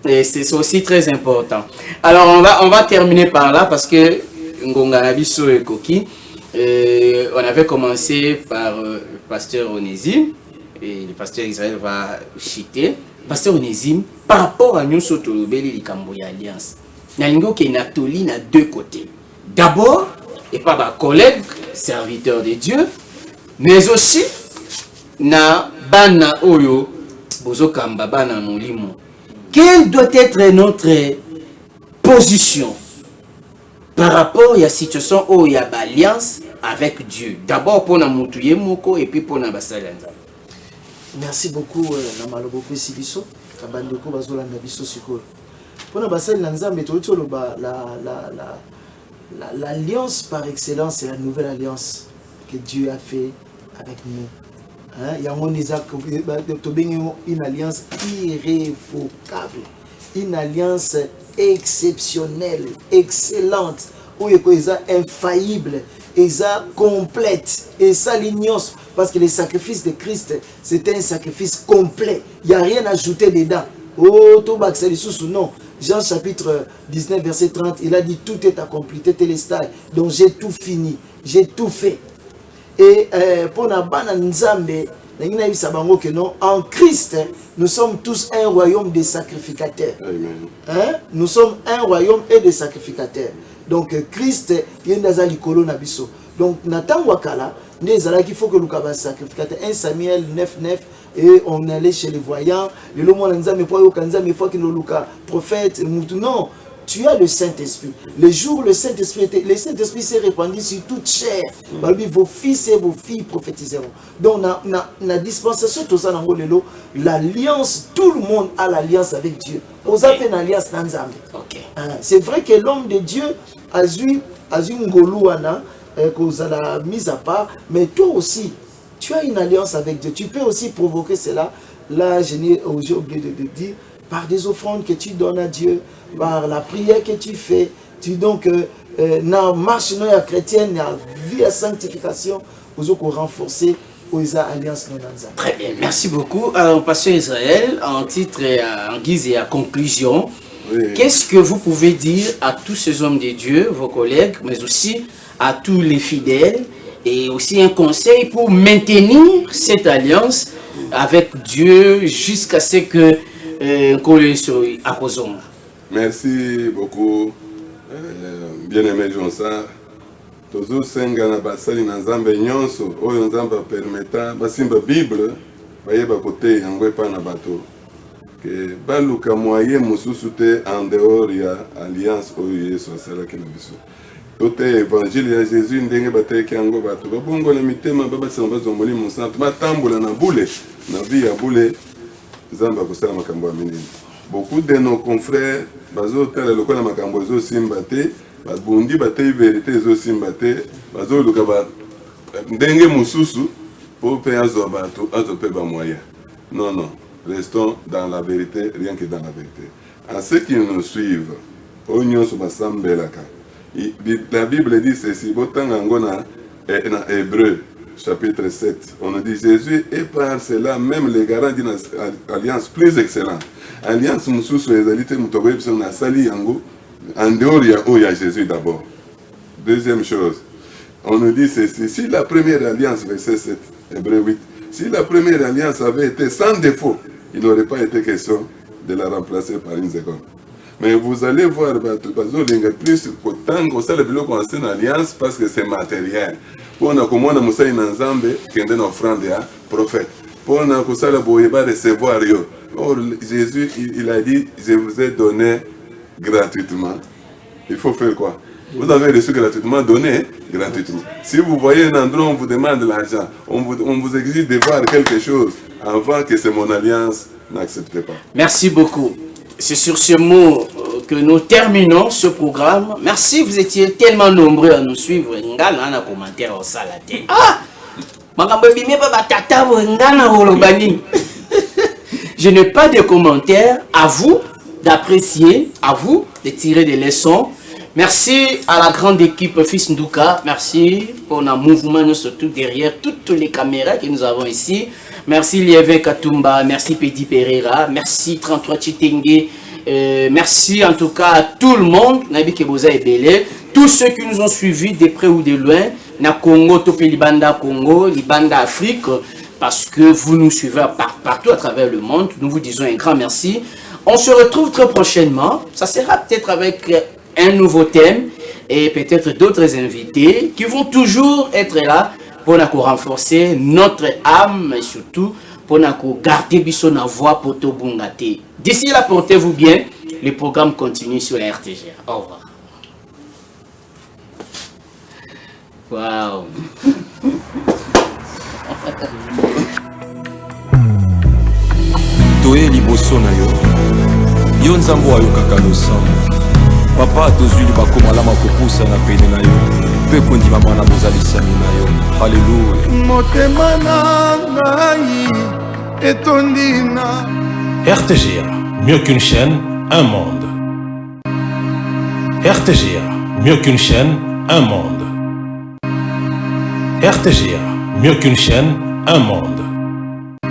et c'est aussi très important. Alors on va terminer par là parce que Ngonga Nabiso et Koki, on avait commencé par le pasteur Onésime et le pasteur Israël va chiter. Pasteur Onésime, par rapport à nous surtout le Camboya Alliance. Nalingo qui est natoli à deux côtés. D'abord, et pas ma collègue, serviteur de Dieu, mais aussi na bana oyo bozo kamba bana molimo. Quelle doit être notre position par rapport à la situation où il y a l'alliance avec Dieu? D'abord pour na mutuye moko et puis pour na basalanza. Merci beaucoup na maloboko sibiso kabandeko bazola na biso sikoyo. Pour l'alliance par excellence, c'est la nouvelle alliance que Dieu a fait avec nous. Il y a une alliance irrévocable, une alliance exceptionnelle, excellente, où il y a infaillible, et ça complète, et ça l'alliance, parce que le sacrifice de Christ, c'était un sacrifice complet. Il n'y a rien à ajouter dedans. Oh, Tobac, c'est sous non. Jean chapitre 19, verset 30, il a dit tout est accompli, tétélestai. Donc j'ai tout fini, j'ai tout fait. Et pour en Christ, nous sommes tous un royaume des sacrificateurs. Hein? Nous sommes un royaume et des sacrificateurs. Donc Christ, il y a un likolo nabiso. Donc Nathan Wakala, il faut que nous soyons sacrificateur. 1 Samuel 9, 9. Et on allait chez les voyants. Le monde prophète. Non, tu as le Saint-Esprit. Le jour où le Saint-Esprit s'est répandu sur toute chair. Vos fils et vos filles prophétiseront. Donc, la dispensation, tout ça, l'alliance, tout le monde a l'alliance avec Dieu. Vous avez une alliance dans Nzambe. C'est vrai que l'homme de Dieu a eu une golouana, qu'on a mise à part, mais toi aussi, tu as une alliance avec Dieu. Tu peux aussi provoquer cela. Là, j'ai oublié de dire, par des offrandes que tu donnes à Dieu, par la prière que tu fais. Donc, dans la marche chrétienne, dans la vie à sanctification, vous allez renforcer les alliances. Très bien, merci beaucoup. Alors, pasteur Israël, en titre, en guise et à conclusion, oui. Qu'est-ce que vous pouvez dire à tous ces hommes de Dieu, vos collègues, mais aussi à tous les fidèles, et aussi un conseil pour maintenir cette alliance avec Dieu jusqu'à ce que qu'on soit à Merci beaucoup, bien-aimé Jonsard. Tozo senga na basali na nzambe nyonso oyo nzambe permeta basimba Bible bayeba kote yango epa na bato ke baluka moyen mosusu te en dehors ya alliance oyo Yesu asalaki na biso to te évangile ya Jésus ndenge bateki yango bato babongola mitema babasala bazongoli mosantu batambola na bule na vie ya bule nzambe akosala makambo ya minene. Beaucoup de nos confrères bazotala lokola makambo ezosimba te babundi batei vérité ezosimba te bazoluka ndenge mosusu po mpe azwa bato azope bamoyen. Non, non, restons dans la vérité, rien que dans la vérité. À ceux qui nous suivent, oyo nyonso basambelaka, la Bible dit ceci, botanga yango na Hébreu chapitre 7, on nous dit Jésus est par cela même les garants d'une alliance plus excellente. Alliance mosusu ezali te moto akoyebi biso nasali yango en dehors ya oyo ya Jésus d'abord. Deuxième chose, on nous dit ceci, si la première alliance, verset 7, Hébreu 8, si la première alliance avait été sans défaut, il n'aurait pas été question de la remplacer par une seconde. Mais vous allez voir, plus autant qu'on sait le biloko qu'on a une alliance parce que c'est matériel. Pour nous, comme on a moussé une ensemble qui est une offrande à prophète. Pour nous, qu'on sait le boyeba recevoir yo. Or, Jésus, il a dit, je vous ai donné gratuitement. Il faut faire quoi? Vous avez reçu gratuitement, donné gratuitement. Si vous voyez un endroit où on vous demande l'argent, on vous exige de voir quelque chose avant que c'est mon alliance, n'acceptez pas. Merci beaucoup. C'est sur ce mot que nous terminons ce programme. Merci, vous étiez tellement nombreux à nous suivre. Ngana commentaire au salade. Ah! Je n'ai pas de commentaires. À vous d'apprécier, à vous de tirer des leçons. Merci à la grande équipe Fils Ndouka. Merci pour le mouvement, surtout derrière toutes les caméras que nous avons ici. Merci Lieve Katumba, merci Petit Pereira, merci 33 Chitenge, merci en tout cas à tout le monde, Nabi Keboza et Belé, tous ceux qui nous ont suivis de près ou de loin, na Congo, Topé Libanda Congo, Libanda Afrique, parce que vous nous suivez partout à travers le monde. Nous vous disons un grand merci. On se retrouve très prochainement. Ça sera peut-être avec un nouveau thème et peut-être d'autres invités qui vont toujours être là pour nous renforcer notre âme et surtout pour nous garder bisona voix pour tout bungate. D'ici là, portez-vous bien. Le programme continue sur la RTG. Au revoir. Wow. Toye liboso na yo. Yo nzambo ayo kaka losambo. Papa tozuli bakomalama kopusa na pene na yo. Pe kondima mana bozalisami na yo. Alléluia. Motema na ngai etondina. RTGA, mieux qu'une chaîne, un monde. RTGA, mieux qu'une chaîne, un monde. RTGA, mieux qu'une chaîne, un monde.